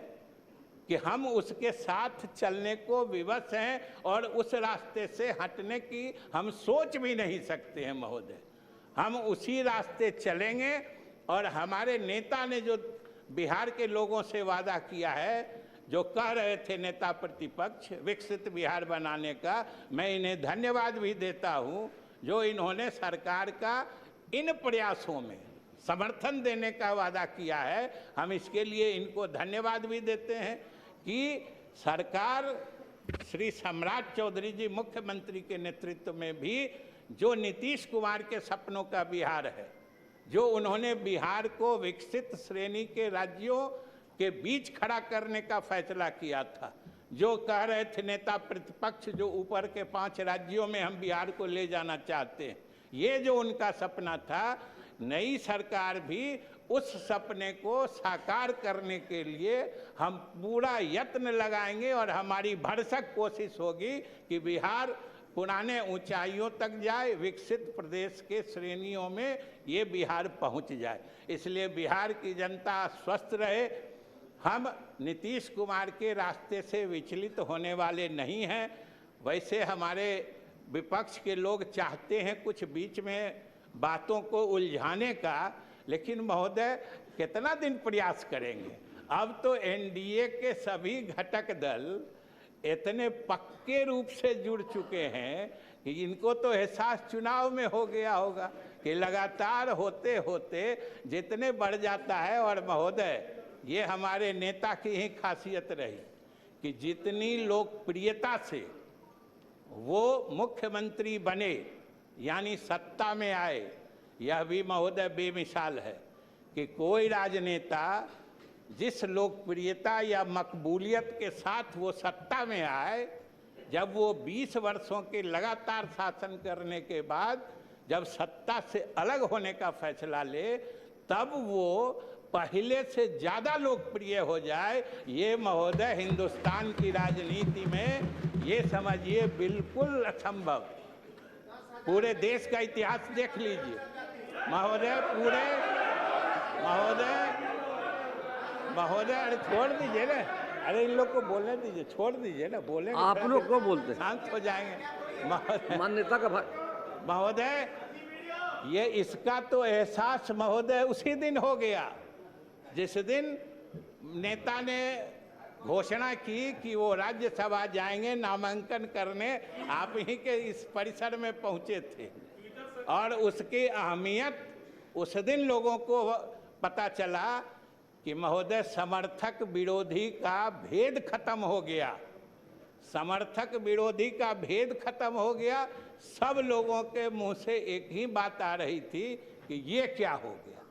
कि हम उसके साथ चलने को विवश हैं और उस रास्ते से हटने की हम सोच भी नहीं सकते हैं महोदय। हम उसी रास्ते चलेंगे और हमारे नेता ने जो बिहार के लोगों से वादा किया है, जो कह रहे थे नेता प्रतिपक्ष विकसित बिहार बनाने का, मैं इन्हें धन्यवाद भी देता हूं जो इन्होंने सरकार का इन प्रयासों में समर्थन देने का वादा किया है। हम इसके लिए इनको धन्यवाद भी देते हैं कि सरकार श्री सम्राट चौधरी जी मुख्यमंत्री के नेतृत्व में भी जो नीतीश कुमार के सपनों का बिहार है, जो उन्होंने बिहार को विकसित श्रेणी के राज्यों के बीच खड़ा करने का फैसला किया था, जो कह रहे थे नेता प्रतिपक्ष जो ऊपर के 5 राज्यों में हम बिहार को ले जाना चाहते हैं, ये जो उनका सपना था, नई सरकार भी उस सपने को साकार करने के लिए हम पूरा यत्न लगाएंगे और हमारी भरसक कोशिश होगी कि बिहार पुराने ऊंचाइयों तक जाए, विकसित प्रदेश के श्रेणियों में ये बिहार पहुंच जाए। इसलिए बिहार की जनता स्वस्थ रहे। हम नीतीश कुमार के रास्ते से विचलित होने वाले नहीं हैं। वैसे हमारे विपक्ष के लोग चाहते हैं कुछ बीच में बातों को उलझाने का, लेकिन महोदय कितना दिन प्रयास करेंगे। अब तो एनडीए के सभी घटक दल इतने पक्के रूप से जुड़ चुके हैं कि इनको तो एहसास चुनाव में हो गया होगा कि लगातार होते होते जितने बढ़ जाता है। और महोदय ये हमारे नेता की ही खासियत रही कि जितनी लोकप्रियता से वो मुख्यमंत्री बने यानी सत्ता में आए, यह भी महोदय बेमिसाल है कि कोई राजनेता जिस लोकप्रियता या मकबूलियत के साथ वो सत्ता में आए, जब वो 20 वर्षों के लगातार शासन करने के बाद जब सत्ता से अलग होने का फैसला ले, तब वो पहले से ज़्यादा लोकप्रिय हो जाए, ये महोदय हिंदुस्तान की राजनीति में ये समझिए बिल्कुल असंभव। पूरे देश का इतिहास देख लीजिए महोदय, पूरे महोदय अरे छोड़ दीजिए ना, अरे इन लोग को बोलने दीजिए, छोड़ दीजिए ना, बोले आप लोग को बोलते शांत हो जाएंगे मान्यता का भाई। महोदय ये इसका तो एहसास महोदय उसी दिन हो गया जिस दिन नेता ने घोषणा की कि वो राज्यसभा जाएंगे नामांकन करने। आप ही के इस परिसर में पहुंचे थे और उसकी अहमियत उस दिन लोगों को पता चला कि महोदय समर्थक विरोधी का भेद खत्म हो गया, समर्थक विरोधी का भेद खत्म हो गया। सब लोगों के मुंह से एक ही बात आ रही थी कि ये क्या हो गया,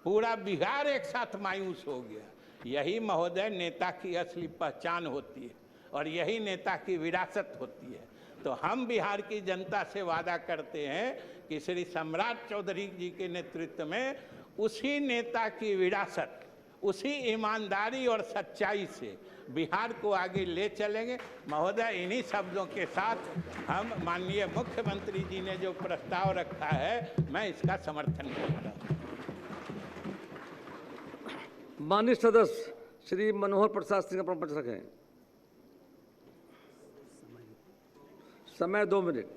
पूरा बिहार एक साथ मायूस हो गया। यही महोदय नेता की असली पहचान होती है और यही नेता की विरासत होती है। तो हम बिहार की जनता से वादा करते हैं कि श्री सम्राट चौधरी जी के नेतृत्व में उसी नेता की विरासत, उसी ईमानदारी और सच्चाई से बिहार को आगे ले चलेंगे। महोदय इन्हीं शब्दों के साथ हम माननीय मुख्यमंत्री जी ने जो प्रस्ताव रखा है, मैं इसका समर्थन करता हूँ। माननीय सदस्य श्री मनोहर प्रसाद सिंह अपना मंच रखें। समय 2 मिनट।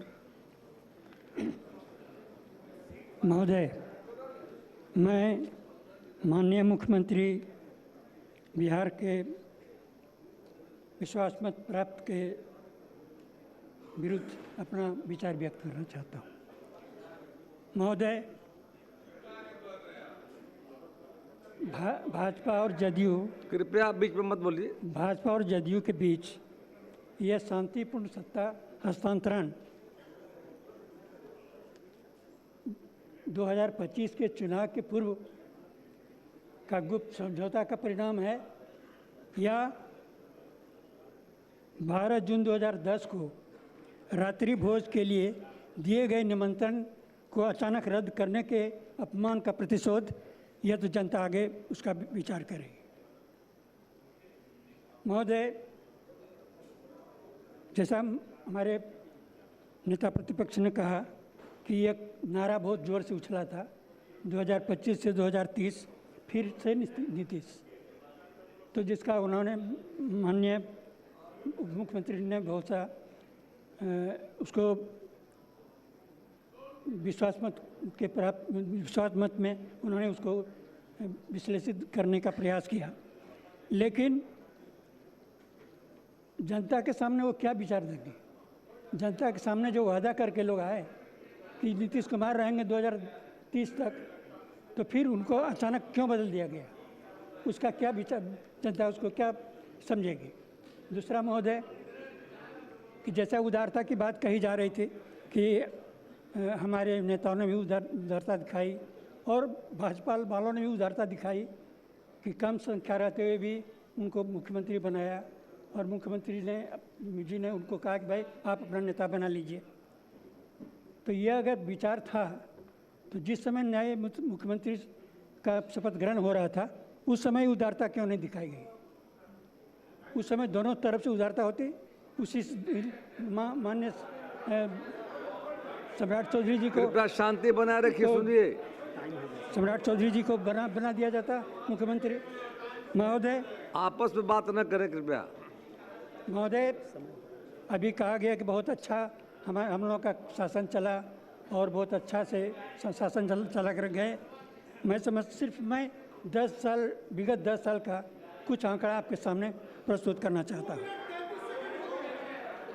महोदय, मैं माननीय मुख्यमंत्री बिहार के विश्वास मत प्राप्त के विरुद्ध अपना विचार व्यक्त करना चाहता हूँ। महोदय, भाजपा और जदयू, कृपया बीच में मत बोलिए। भाजपा और जदयू के बीच यह शांतिपूर्ण सत्ता हस्तांतरण 2025 के चुनाव के पूर्व का गुप्त समझौता का परिणाम है या 12 जून 2010 को रात्रि भोज के लिए दिए गए निमंत्रण को अचानक रद्द करने के अपमान का प्रतिशोध, यह तो जनता आगे उसका विचार करेगी। महोदय, जैसा हमारे नेता प्रतिपक्ष ने कहा कि एक नारा बहुत जोर से उछला था 2025 से 2030 फिर से नीतीश, तो जिसका उन्होंने माननीय मुख्यमंत्री ने बहुत सा उसको विश्वास मत में उन्होंने उसको विश्लेषित करने का प्रयास किया। लेकिन जनता के सामने वो क्या विचार देंगे? जनता के सामने जो वादा करके लोग आए कि नीतीश कुमार रहेंगे 2030 तक, तो फिर उनको अचानक क्यों बदल दिया गया? उसका क्या विचार, जनता उसको क्या समझेगी? दूसरा महोदय, कि जैसा उदारता की बात कही जा रही थी कि हमारे नेताओं ने भी उदारता दिखाई और भाजपा वालों ने भी उदारता दिखाई कि कम संख्या रहते हुए भी उनको मुख्यमंत्री बनाया और मुख्यमंत्री जी ने उनको कहा कि भाई आप अपना नेता बना लीजिए। तो यह अगर विचार था तो जिस समय नए मुख्यमंत्री का शपथ ग्रहण हो रहा था उस समय उदारता क्यों नहीं दिखाई गई? उस समय दोनों तरफ से उदारता होती। उसी माननीय सम्राट चौधरी जी को, कृपया शांति बनाए रखिए, सुनिए। सम्राट चौधरी जी को बना दिया जाता मुख्यमंत्री। महोदय, आपस में बात न करें कृपया। महोदय, अभी कहा गया कि बहुत अच्छा हम लोगों का शासन चला और बहुत अच्छा से शासन चला कर गए। मैं 10 साल, विगत 10 साल का कुछ आंकड़ा आपके सामने प्रस्तुत करना चाहता हूँ।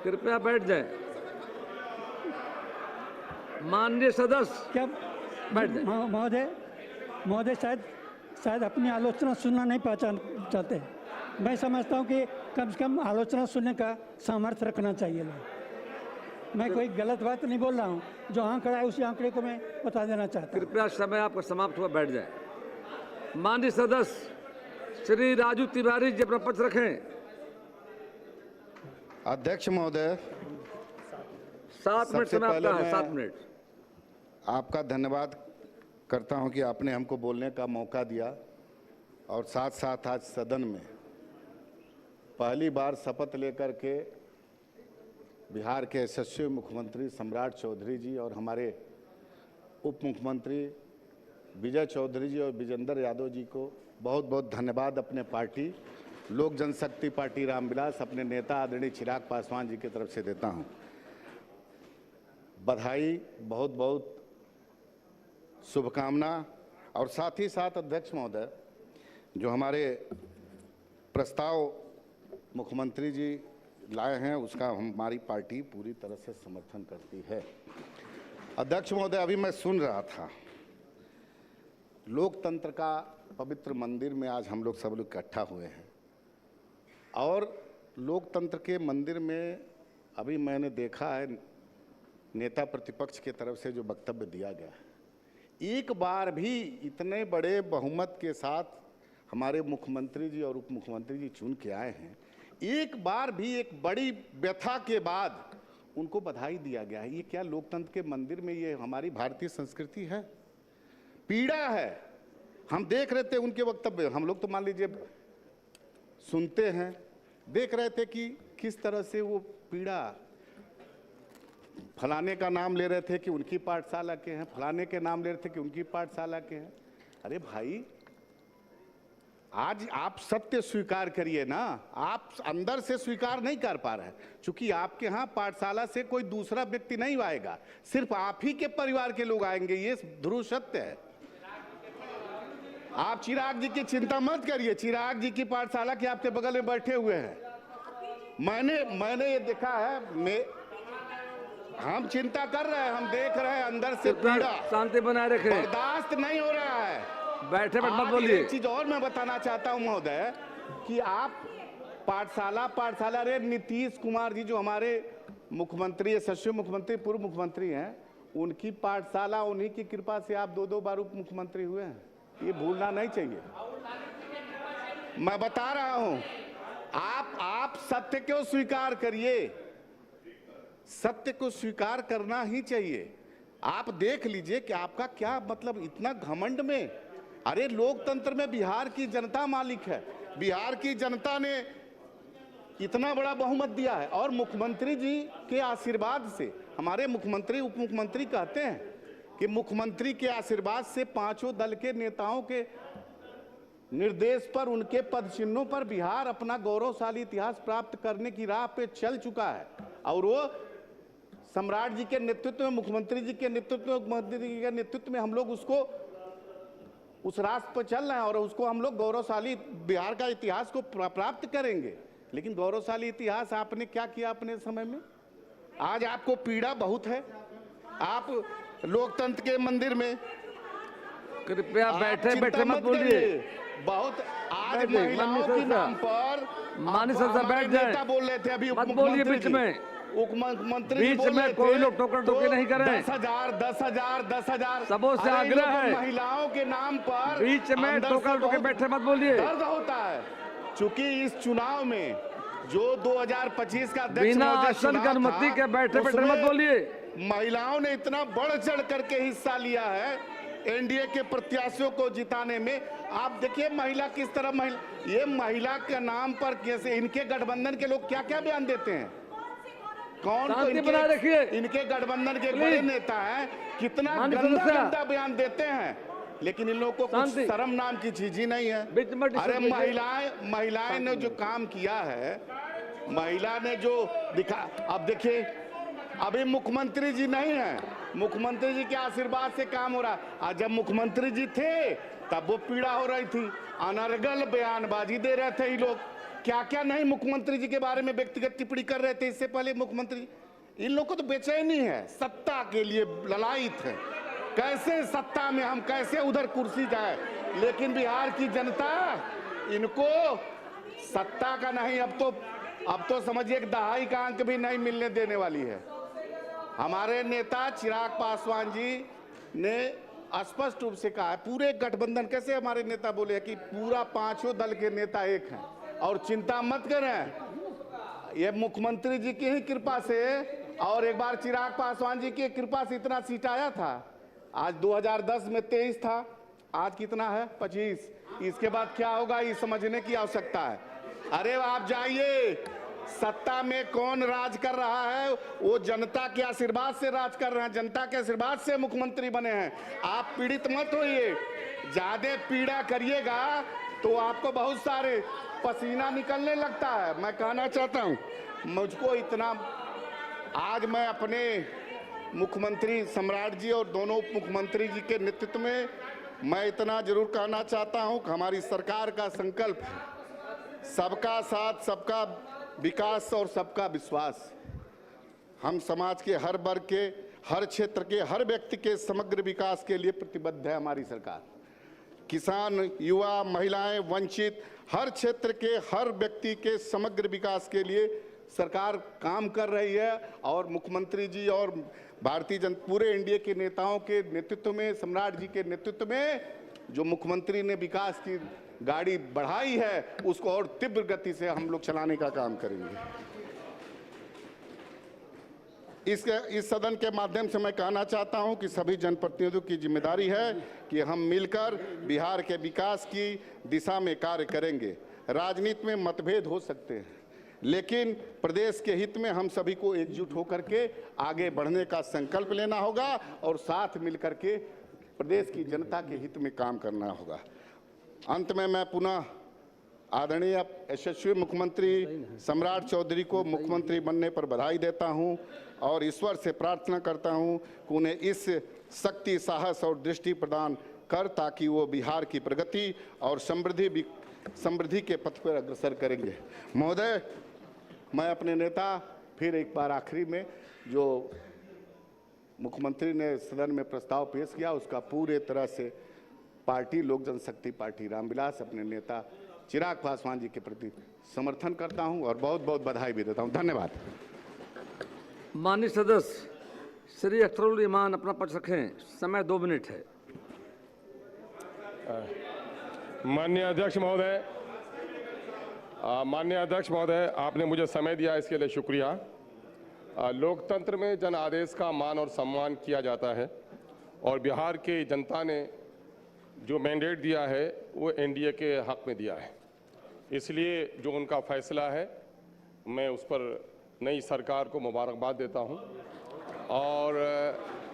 कृपया बैठ जाए। माननीय सदस्य क्या बैठ जाए। महोदय शायद अपनी आलोचना सुनना नहीं पहचान चाहते। मैं समझता हूँ कि कम से कम आलोचना सुनने का सामर्थ्य रखना चाहिए लोग। मैं कोई गलत बात नहीं बोल रहा हूँ, जो आंकड़ा है उसी आंकड़े को मैं बता देना चाहता हूँ। कृपया समय आपका समाप्त हुआ, बैठ जाए। माननीय सदस्य श्री राजू तिवारी जी अपना पक्ष रखें। अध्यक्ष महोदय, 7 मिनट सबसे समय पहले आपका है, मैं 7 मिनट। आपका धन्यवाद करता हूं कि आपने हमको बोलने का मौका दिया और साथ साथ आज सदन में पहली बार शपथ लेकर के बिहार के यशस्वी मुख्यमंत्री सम्राट चौधरी जी और हमारे उप मुख्यमंत्री विजय चौधरी जी और विजेंद्र यादव जी को बहुत बहुत धन्यवाद अपने पार्टी लोक जनशक्ति पार्टी रामविलास, अपने नेता आदरणीय चिराग पासवान जी की तरफ से देता हूं। बधाई, बहुत बहुत शुभकामना। और साथ ही साथ अध्यक्ष महोदय, जो हमारे प्रस्ताव मुख्यमंत्री जी लाए हैं उसका हमारी पार्टी पूरी तरह से समर्थन करती है। अध्यक्ष महोदय, अभी मैं सुन रहा था, लोकतंत्र का पवित्र मंदिर में आज हम लोग सब लोग इकट्ठा हुए हैं और लोकतंत्र के मंदिर में अभी मैंने देखा है नेता प्रतिपक्ष के तरफ से जो वक्तव्य दिया गया है, एक बार भी इतने बड़े बहुमत के साथ हमारे मुख्यमंत्री जी और उप मुख्यमंत्री जी चुन के आए हैं, एक बार भी एक बड़ी व्यथा के बाद उनको बधाई दिया गया है। ये क्या लोकतंत्र के मंदिर में ये हमारी भारतीय संस्कृति है? पीड़ा है। हम देख रहे थे उनके वक्तव्य, हम लोग तो मान लीजिए सुनते हैं, देख रहे थे कि किस तरह से वो पीड़ा, फलाने का नाम ले रहे थे कि उनकी पाठशाला के हैं, फलाने के नाम ले रहे थे कि उनकी पाठशाला के हैं। अरे भाई, आज आप सत्य स्वीकार करिए ना, आप अंदर से स्वीकार नहीं कर पा रहे हैं। चूंकि आपके यहाँ पाठशाला से कोई दूसरा व्यक्ति नहीं आएगा, सिर्फ आप ही के परिवार के लोग आएंगे, ये ध्रुव सत्य है। आप चिराग जी की चिंता मत करिए, चिराग जी की पाठशाला के आपके बगल में बैठे हुए हैं। मैंने ये देखा है, हम चिंता कर रहे हैं, हम देख रहे हैं अंदर से पीड़ा, शांति बनाए रखें, बर्दाश्त नहीं हो रहा है। बैठे मत बोलिए। एक चीज और मैं बताना चाहता हूं महोदय कि आप पाठशाला रे नीतीश कुमार जी जो हमारे मुख्यमंत्री, यशस्वी मुख्यमंत्री, पूर्व मुख्यमंत्री हैं, उनकी पाठशाला, उन्हीं की कृपा से आप 2 बार उप मुख्यमंत्री हुए हैं, ये भूलना नहीं चाहिए। मैं बता रहा हूं, आप सत्य को स्वीकार करिए, सत्य को स्वीकार करना ही चाहिए। आप देख लीजिए कि आपका क्या मतलब इतना घमंड में। अरे लोकतंत्र में बिहार की जनता मालिक है, बिहार की जनता ने इतना बड़ा बहुमत दिया है और मुख्यमंत्री जी के आशीर्वाद से, हमारे मुख्यमंत्री उप मुख्यमंत्री कहते हैं कि मुख्यमंत्री के आशीर्वाद से 5 दल के नेताओं के निर्देश पर, उनके पद चिन्हों पर बिहार अपना गौरवशाली इतिहास प्राप्त करने की राह पे चल चुका है। और वो सम्राट जी के नेतृत्व में, मुख्यमंत्री जी के नेतृत्व में, मुख्यमंत्री जी के नेतृत्व में हम लोग उस रास्ते पर चल रहे हैं और उसको हम लोग गौरवशाली बिहार का इतिहास को प्राप्त करेंगे। लेकिन गौरवशाली इतिहास आपने क्या किया अपने समय में? आज आपको पीड़ा बहुत है। आप लोकतंत्र के मंदिर में कृपया आप बैठे चिंता बैठे मत बोलिए। करिए। बहुत आज बैठिए, महिलाओं माननीय के सदस्य। नाम पर माननीय आप- सदस्य, हमारे बैठ जाएं। नेता बोल रहे थे अभी, मत बोलिए उपमुख्यमंत्री बीच जी। में। उपमुख्यमंत्री जी बीच बोल में रहे कोई थे, लोग टोकर-टोकी नहीं करें। 10,000 10,000 10,000 सबों से अरे इन आग्रह लोगों है। महिलाओं के नाम पर बीच में अंदर से टोकर-टोकी बहुत बैठे मत बोलिए। दर्द होता है, चूंकि इस चुनाव में जो 2025 का अध्यक्ष बिना महोदय आसन चुनाव की अनुमति था, के बैठे बैठे उसमें मत बोलिए। महिलाओं ने इतना बढ़ चढ़ करके हिस्सा लिया है एनडीए के प्रत्याशियों को जिताने में। आप देखिए महिला किस तरह ये महिला के नाम पर कैसे इनके गठबंधन के लोग क्या क्या बयान देते हैं। कौन तो शांति बनाए रखिए। इनके गठबंधन के प्लीज। बड़े नेता हैं, कितना माननीय गंदा सदस्य। गंदा बयान देते हैं, लेकिन इन लोगों को कुछ शांति। शर्म नाम की चीज ही नहीं है। बीच में अरे डिस्टर्ब महिलाएं ने जो काम किया है, महिला ने जो दिखा, अब देखिए अभी मुख्यमंत्री जी नहीं है, मुख्यमंत्री जी के आशीर्वाद से काम हो रहा है। आज जब मुख्यमंत्री जी थे तब वो पीड़ा हो रही थी, अनर्गल बयानबाजी दे रहे थे ये लोग, क्या क्या नहीं मुख्यमंत्री जी के बारे में व्यक्तिगत टिप्पणी कर रहे थे। इससे पहले मुख्यमंत्री, इन लोगों को तो बेचैनी है, सत्ता के लिए ललायित है, कैसे सत्ता में हम कैसे उधर कुर्सी जाए। लेकिन बिहार की जनता इनको सत्ता का नहीं, अब तो समझिए कि दहाई का अंक भी नहीं मिलने देने वाली है। हमारे नेता चिराग पासवान जी ने स्पष्ट रूप से कहा है, पूरे गठबंधन, कैसे हमारे नेता बोले कि पूरा पांचों दल के नेता एक हैं और चिंता मत करें, ये मुख्यमंत्री जी की ही कृपा से और एक बार चिराग पासवान जी की कृपा से इतना सीट आया था। आज 2010 में 23 था, आज कितना है 25। इसके बाद क्या होगा ये समझने की आवश्यकता है। अरे आप जाइए, सत्ता में कौन राज कर रहा है, वो जनता के आशीर्वाद से राज कर रहे हैं, जनता के आशीर्वाद से मुख्यमंत्री बने हैं। आप पीड़ित मत होइए, ज्यादा पीड़ा करिएगा तो आपको बहुत सारे पसीना निकलने लगता है। मैं कहना चाहता हूं, मुझको इतना, आज मैं अपने मुख्यमंत्री सम्राट जी और दोनों उप मुख्यमंत्री जी के नेतृत्व में मैं इतना जरूर कहना चाहता हूं कि हमारी सरकार का संकल्प सबका साथ, सबका विकास और सबका विश्वास। हम समाज के हर वर्ग के, हर क्षेत्र के, हर व्यक्ति के समग्र विकास के लिए प्रतिबद्ध है हमारी सरकार। किसान, युवा, महिलाएं, वंचित, हर क्षेत्र के हर व्यक्ति के समग्र विकास के लिए सरकार काम कर रही है। और मुख्यमंत्री जी और भारतीय जनता, पूरे एनडीए के नेताओं के नेतृत्व में, सम्राट जी के नेतृत्व में जो मुख्यमंत्री ने विकास की गाड़ी बढ़ाई है, उसको और तीव्र गति से हम लोग चलाने का काम करेंगे। इस सदन के माध्यम से मैं कहना चाहता हूं कि सभी जनप्रतिनिधियों की जिम्मेदारी है कि हम मिलकर बिहार के विकास की दिशा में कार्य करेंगे। राजनीति में मतभेद हो सकते हैं, लेकिन प्रदेश के हित में हम सभी को एकजुट होकर के आगे बढ़ने का संकल्प लेना होगा और साथ मिलकर के प्रदेश की जनता के हित में काम करना होगा। अंत में मैं पुनः आदरणीय यशस्वी मुख्यमंत्री सम्राट चौधरी को मुख्यमंत्री बनने पर बधाई देता हूं और ईश्वर से प्रार्थना करता हूं कि उन्हें इस शक्ति, साहस और दृष्टि प्रदान कर, ताकि वो बिहार की प्रगति और समृद्धि के पथ पर अग्रसर करेंगे। महोदय, मैं अपने नेता फिर एक बार आखिरी में जो मुख्यमंत्री ने सदन में प्रस्ताव पेश किया उसका पूरे तरह से पार्टी लोक जनशक्ति पार्टी रामविलास अपने नेता चिराग पासवान जी के प्रति समर्थन करता हूं और बहुत बहुत बधाई भी देता हूं। धन्यवाद। माननीय सदस्य श्री अख्तरुल ईमान अपना पक्ष रखें, समय 2 मिनट है। माननीय अध्यक्ष महोदय, आपने मुझे समय दिया इसके लिए शुक्रिया। लोकतंत्र में जन आदेश का मान और सम्मान किया जाता है और बिहार की जनता ने जो मैंडेट दिया है वो एनडीए के हक में दिया है, इसलिए जो उनका फैसला है मैं उस पर नई सरकार को मुबारकबाद देता हूं और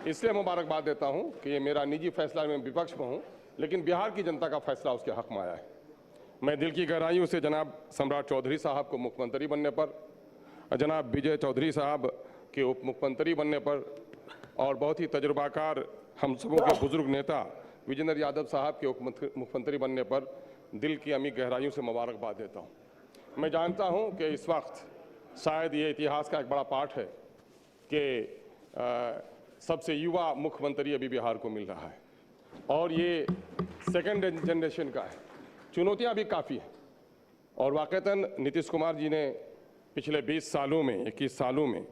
इसलिए मुबारकबाद देता हूं कि ये मेरा निजी फैसला, मैं विपक्ष में हूं लेकिन बिहार की जनता का फैसला उसके हक में आया है। मैं दिल की गहराइयों से जनाब सम्राट चौधरी साहब को मुख्यमंत्री बनने पर, जनाब विजय चौधरी साहब के उप मुख्यमंत्री बनने पर और बहुत ही तजुर्बाकार हम सबों के बुजुर्ग नेता विजेंद्र यादव साहब के उप मुख्यमंत्री बनने पर दिल की अमीर गहराइयों से मुबारकबाद देता हूं। मैं जानता हूं कि इस वक्त शायद ये इतिहास का एक बड़ा पाठ है कि सबसे युवा मुख्यमंत्री अभी बिहार को मिल रहा है और ये सेकंड जनरेशन का है। चुनौतियां भी काफ़ी हैं और वाकईतन नीतीश कुमार जी ने पिछले 20 सालों में 21 सालों में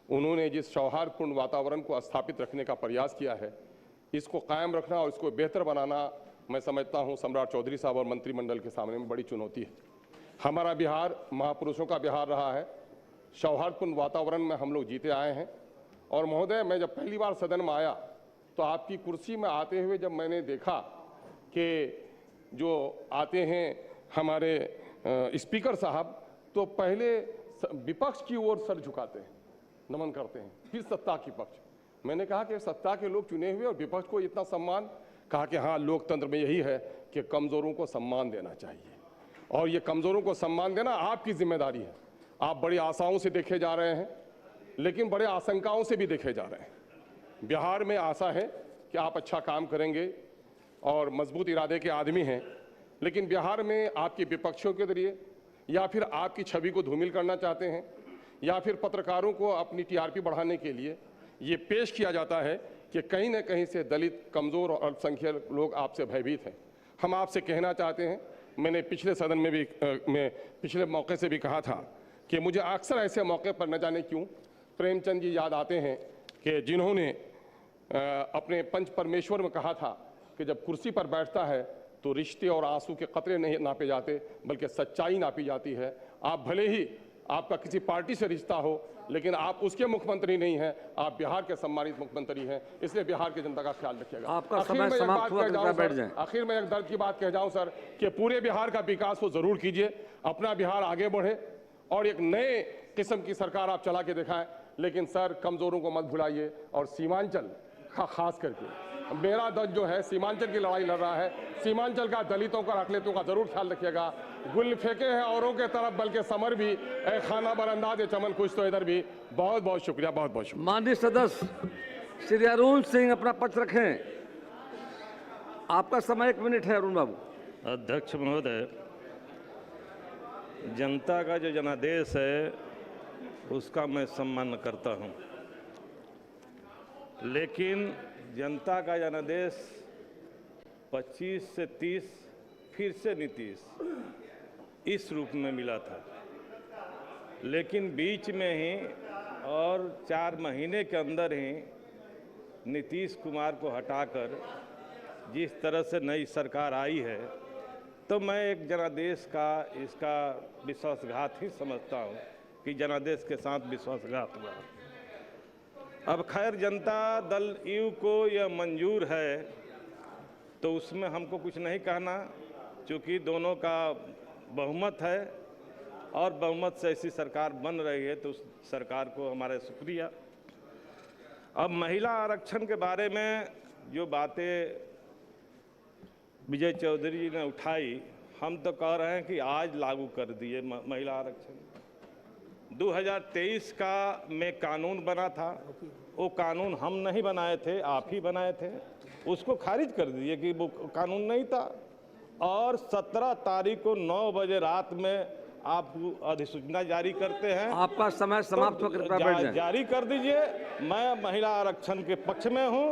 उन्होंने जिस सौहार्दपूर्ण वातावरण को स्थापित रखने का प्रयास किया है, इसको कायम रखना और इसको बेहतर बनाना मैं समझता हूं सम्राट चौधरी साहब और मंत्रिमंडल के सामने में बड़ी चुनौती है। हमारा बिहार महापुरुषों का बिहार रहा है, सौहार्दपूर्ण वातावरण में हम लोग जीते आए हैं। और महोदय, मैं जब पहली बार सदन में आया तो आपकी कुर्सी में आते हुए जब मैंने देखा कि जो आते हैं हमारे स्पीकर साहब, तो पहले विपक्ष की ओर सर झुकाते हैं, नमन करते हैं, फिर सत्ता की पक्ष। मैंने कहा कि सत्ता के लोग चुने हुए और विपक्ष को इतना सम्मान। कहा कि हाँ, लोकतंत्र में यही है कि कमज़ोरों को सम्मान देना चाहिए और ये कमज़ोरों को सम्मान देना आपकी जिम्मेदारी है। आप बड़ी आशाओं से देखे जा रहे हैं, लेकिन बड़े आशंकाओं से भी देखे जा रहे हैं। बिहार में आशा है कि आप अच्छा काम करेंगे और मजबूत इरादे के आदमी हैं, लेकिन बिहार में आपके विपक्षों के जरिए या फिर आपकी छवि को धूमिल करना चाहते हैं या फिर पत्रकारों को अपनी टीआरपी बढ़ाने के लिए ये पेश किया जाता है कि कहीं न कहीं से दलित, कमज़ोर और अल्पसंख्यक लोग आपसे भयभीत हैं। हम आपसे कहना चाहते हैं, मैंने पिछले सदन में भी पिछले मौके से भी कहा था कि मुझे अक्सर ऐसे मौके पर न जाने क्यों प्रेमचंद जी याद आते हैं कि जिन्होंने अपने पंच परमेश्वर में कहा था कि जब कुर्सी पर बैठता है तो रिश्ते और आंसू के कतरे नहीं नापे जाते बल्कि सच्चाई नापी जाती है। आप भले ही आपका किसी पार्टी से रिश्ता हो, लेकिन आप उसके मुख्यमंत्री नहीं हैं, आप बिहार के सम्मानित मुख्यमंत्री हैं, इसलिए बिहार की जनता का ख्याल रखिएगा। आपका समय समाप्त हुआ, कृपया बैठ जाएं। आखिर में एक दर्द की बात कह जाऊं सर कि पूरे बिहार का विकास को जरूर कीजिए, अपना बिहार आगे बढ़े और एक नए किस्म की सरकार आप चला के दिखाएं, लेकिन सर कमजोरों को मत भुलाइए। और सीमांचल खास करके मेरा दल जो है सीमांचल की लड़ाई लड़ रहा है, सीमांचल का दलितों का अकलियतों का जरूर ख्याल रखिएगा। गुल फेंके हैं औरों के तरफ बल्कि समर भी, ए खाना बरंदाज चमन कुछ तो इधर भी। बहुत बहुत शुक्रिया, बहुत बहुत शुक्रिया। माननीय सदस्य श्री अरुण सिंह अपना पक्ष रखें। आपका समय 1 मिनट है अरुण बाबू। अध्यक्ष महोदय, जनता का जो जनादेश है उसका मैं सम्मान करता हूं, लेकिन जनता का जनादेश 25 से 30 फिर से नीतीश इस रूप में मिला था, लेकिन बीच में ही और 4 महीने के अंदर ही नीतीश कुमार को हटाकर जिस तरह से नई सरकार आई है, तो मैं एक जनादेश का इसका विश्वासघात ही समझता हूँ कि जनादेश के साथ विश्वासघात हुआ। अब खैर जनता दल यू को यह मंजूर है तो उसमें हमको कुछ नहीं कहना, क्योंकि दोनों का बहुमत है और बहुमत से ऐसी सरकार बन रही है तो उस सरकार को हमारा शुक्रिया। अब महिला आरक्षण के बारे में जो बातें विजय चौधरी जी ने उठाई, हम तो कह रहे हैं कि आज लागू कर दिए महिला आरक्षण। 2023 का में कानून बना था, वो कानून हम नहीं बनाए थे, आप ही बनाए थे, उसको खारिज कर दिए कि वो कानून नहीं था। और 17 तारीख को 9 बजे रात में आप अधिसूचना जारी करते हैं। आपका समय समाप्त हो, कृपया बैठ जाएं। जारी कर दीजिए। मैं महिला आरक्षण के पक्ष में हूं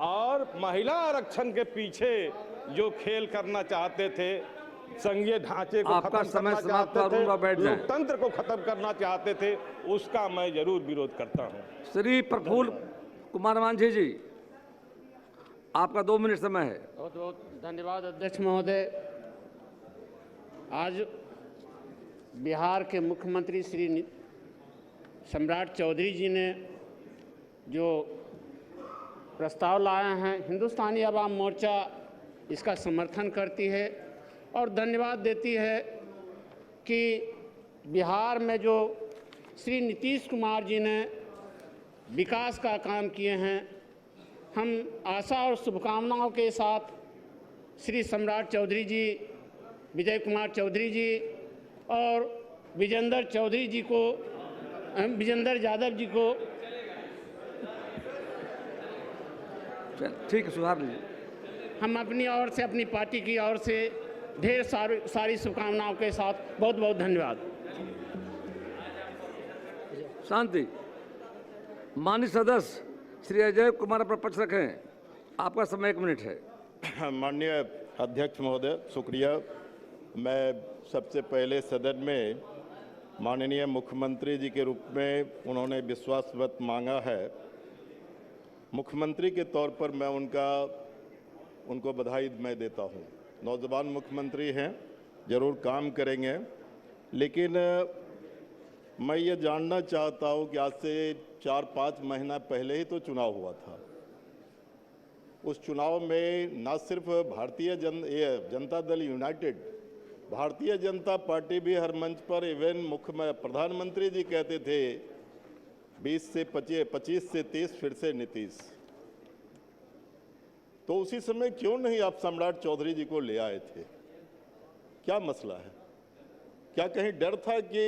और महिला आरक्षण के पीछे जो खेल करना चाहते थे, संघीय ढांचे को खत्म करना चाहते थे, लोकतंत्र को खत्म करना चाहते थे, उसका मैं जरूर विरोध करता हूं। श्री प्रफुल्ल कुमार मांझी जी, आपका 2 मिनट समय है। बहुत बहुत धन्यवाद अध्यक्ष महोदय। आज बिहार के मुख्यमंत्री श्री सम्राट चौधरी जी ने जो प्रस्ताव लाए हैं, हिंदुस्तानी अवाम मोर्चा इसका समर्थन करती है और धन्यवाद देती है कि बिहार में जो श्री नीतीश कुमार जी ने विकास का काम किए हैं, हम आशा और शुभकामनाओं के साथ श्री सम्राट चौधरी जी, विजय कुमार चौधरी जी और विजेंद्र चौधरी जी को, विजेंद्र यादव जी को ठीक है, सुधार लीजिए। हम अपनी ओर से, अपनी पार्टी की ओर से ढेर सारी शुभकामनाओं के साथ बहुत बहुत धन्यवाद। शांति। माननीय सदस्य श्री अजय कुमार पर पक्ष रखें। आपका समय 1 मिनट है। माननीय अध्यक्ष महोदय, शुक्रिया। मैं सबसे पहले सदन में माननीय मुख्यमंत्री जी के रूप में उन्होंने विश्वास मत मांगा है। मुख्यमंत्री के तौर पर मैं उनको बधाई मैं देता हूं। नौजवान मुख्यमंत्री हैं, ज़रूर काम करेंगे, लेकिन मैं ये जानना चाहता हूं कि आज से 4-5 महीना पहले ही तो चुनाव हुआ था। उस चुनाव में न सिर्फ भारतीय जनता दल यूनाइटेड, भारतीय जनता पार्टी भी हर मंच पर, इवन प्रधानमंत्री जी कहते थे 20 से 25 से 30 फिर से नीतीश। तो उसी समय क्यों नहीं आप सम्राट चौधरी जी को ले आए थे? क्या मसला है? क्या कहीं डर था कि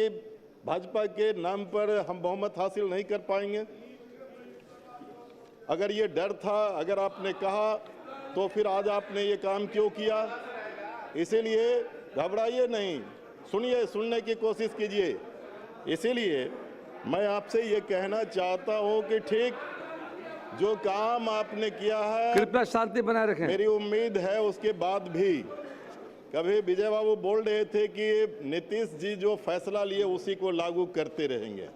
भाजपा के नाम पर हम बहुमत हासिल नहीं कर पाएंगे? अगर ये डर था, अगर आपने कहा, तो फिर आज आपने ये काम क्यों किया? इसीलिए घबराइए नहीं, सुनने की कोशिश कीजिए। इसीलिए मैं आपसे ये कहना चाहता हूं कि ठीक जो काम आपने किया है, कृपया शांति बनाए रखें। मेरी उम्मीद है उसके बाद भी कभी विजय बाबू बोल रहे थे कि नीतीश जी जो फैसला लिए उसी को लागू करते रहेंगे।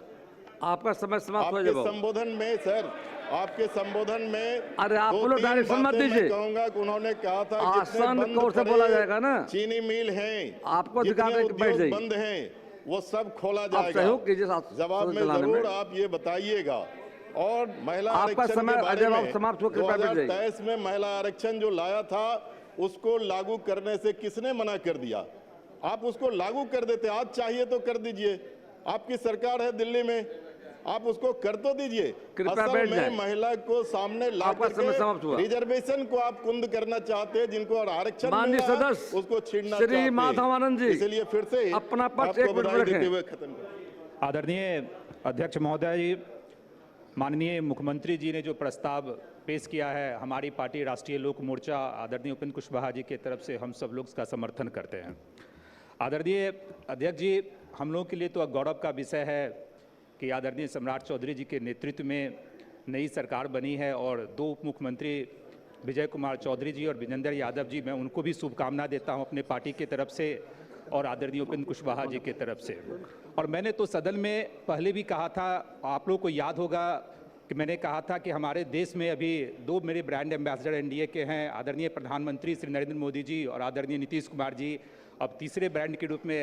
आपका समय समाप्त हो आपके जाएगा। संबोधन में सर, आपके संबोधन में अरे आप लोग डायरेक्शन मत दीजिए। कहूंगा कि उन्होंने कहा था आसन कौर से बोला जाएगा ना। चीनी मिल हैं, आपको अधिकार है कि बैठ जाइए। बंद हैं, वो सब खोला आप जाएगा। सहयोग कीजिए। जवाब में जरूर आप ये बताइएगा। और महिला आपका आरक्षण समय के बारे में समाप्त हो, कृपया बैठ जाइए। 2023 में महिला आरक्षण जो लाया था उसको लागू करने से किसने मना कर दिया? आप उसको लागू कर देते। आज चाहिए तो कर दीजिए, आपकी सरकार है दिल्ली में, आप उसको कर तो दीजिए। कृपया बैठ जाएं। महिला को सामने ला करके रिजर्वेशन को आप कुंद करना चाहते हैं, जिनको आरक्षण माननीय सदस्य उसको छीनना श्री माधवानंद जी, इसलिए फिर से अपना पक्ष 1 मिनट रखें। खत्म। आदरणीय अध्यक्ष महोदय जी, माननीय मुख्यमंत्री जी ने जो प्रस्ताव पेश किया है, हमारी पार्टी राष्ट्रीय लोक मोर्चा आदरणीय उपेंद्र कुशवाहा जी की तरफ से हम सब लोग इसका समर्थन करते हैं। आदरणीय अध्यक्ष जी, हम लोगों के लिए तो गौरव का विषय है कि आदरणीय सम्राट चौधरी जी के नेतृत्व में नई सरकार बनी है और 2 उप मुख्यमंत्री विजय कुमार चौधरी जी और विजेंद्र यादव जी, मैं उनको भी शुभकामना देता हूं अपने पार्टी की तरफ से और आदरणीय उपेंद्र कुशवाहा जी की तरफ से। और मैंने तो सदन में पहले भी कहा था, आप लोग को याद होगा कि मैंने कहा था कि हमारे देश में अभी 2 मेरे ब्रांड एम्बेसडर एनडीए के हैं, आदरणीय प्रधानमंत्री श्री नरेंद्र मोदी जी और आदरणीय नीतीश कुमार जी। अब तीसरे ब्रांड के रूप में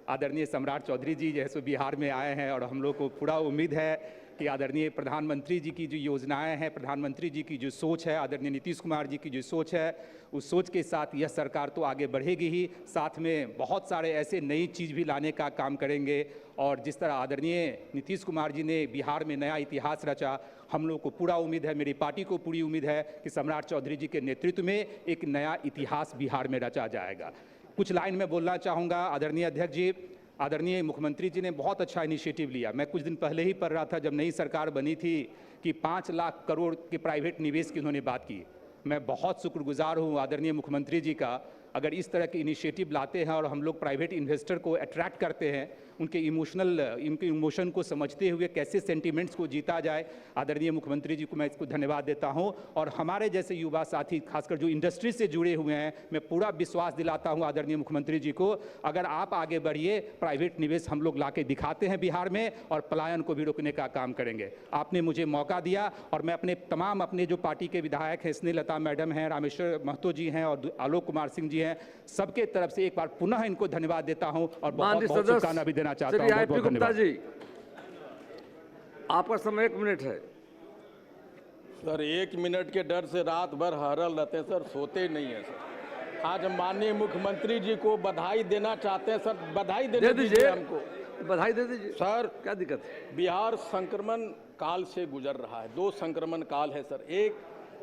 आदरणीय सम्राट चौधरी जी जैसे बिहार में आए हैं और हम लोग को पूरा उम्मीद है कि आदरणीय प्रधानमंत्री जी की जो योजनाएं हैं, प्रधानमंत्री जी की जो सोच है, आदरणीय नीतीश कुमार जी की जो सोच है, उस सोच के साथ यह सरकार तो आगे बढ़ेगी ही, साथ में बहुत सारे ऐसे नई चीज़ भी लाने का काम करेंगे। और जिस तरह आदरणीय नीतीश कुमार जी ने बिहार में नया इतिहास रचा, हम लोग को पूरा उम्मीद है, मेरी पार्टी को पूरी उम्मीद है कि सम्राट चौधरी जी के नेतृत्व में एक नया इतिहास बिहार में रचा जाएगा। कुछ लाइन में बोलना चाहूँगा। आदरणीय अध्यक्ष जी, आदरणीय मुख्यमंत्री जी ने बहुत अच्छा इनिशिएटिव लिया। मैं कुछ दिन पहले ही पढ़ रहा था जब नई सरकार बनी थी कि 5 लाख करोड़ के प्राइवेट निवेश की उन्होंने बात की। मैं बहुत शुक्रगुजार हूँ आदरणीय मुख्यमंत्री जी का। अगर इस तरह के इनिशिएटिव लाते हैं और हम लोग प्राइवेट इन्वेस्टर को अट्रैक्ट करते हैं, उनके इमोशन को समझते हुए कैसे सेंटिमेंट्स को जीता जाए, आदरणीय मुख्यमंत्री जी को मैं इसको धन्यवाद देता हूं। और हमारे जैसे युवा साथी, खासकर जो इंडस्ट्री से जुड़े हुए हैं, मैं पूरा विश्वास दिलाता हूं आदरणीय मुख्यमंत्री जी को, अगर आप आगे बढ़िए, प्राइवेट निवेश हम लोग लाके दिखाते हैं बिहार में और पलायन को भी रोकने का काम करेंगे। आपने मुझे मौका दिया और मैं अपने जो पार्टी के विधायक हैं, स्नेहलता मैडम हैं, रामेश्वर महतो जी हैं और आलोक कुमार सिंह जी हैं, सबके तरफ से एक बार पुनः इनको धन्यवाद देता हूं और बहुत शुभकामना भी देना चाहता हूं। बहुत बहुत धन्यवाद जी, आपका समय 1 मिनट है। सर 1 मिनट के डर से रात भर हरल रहते हैं सर, सोते नहीं है सर। आज माननीय मुख्यमंत्री जी को बधाई देना चाहते हैं सर, बधाई दे दीजिए हमको, बधाई दे दीजिए सर। क्या दिक्कत है? बिहार संक्रमण काल से गुजर रहा है, 2 संक्रमण काल है सर। एक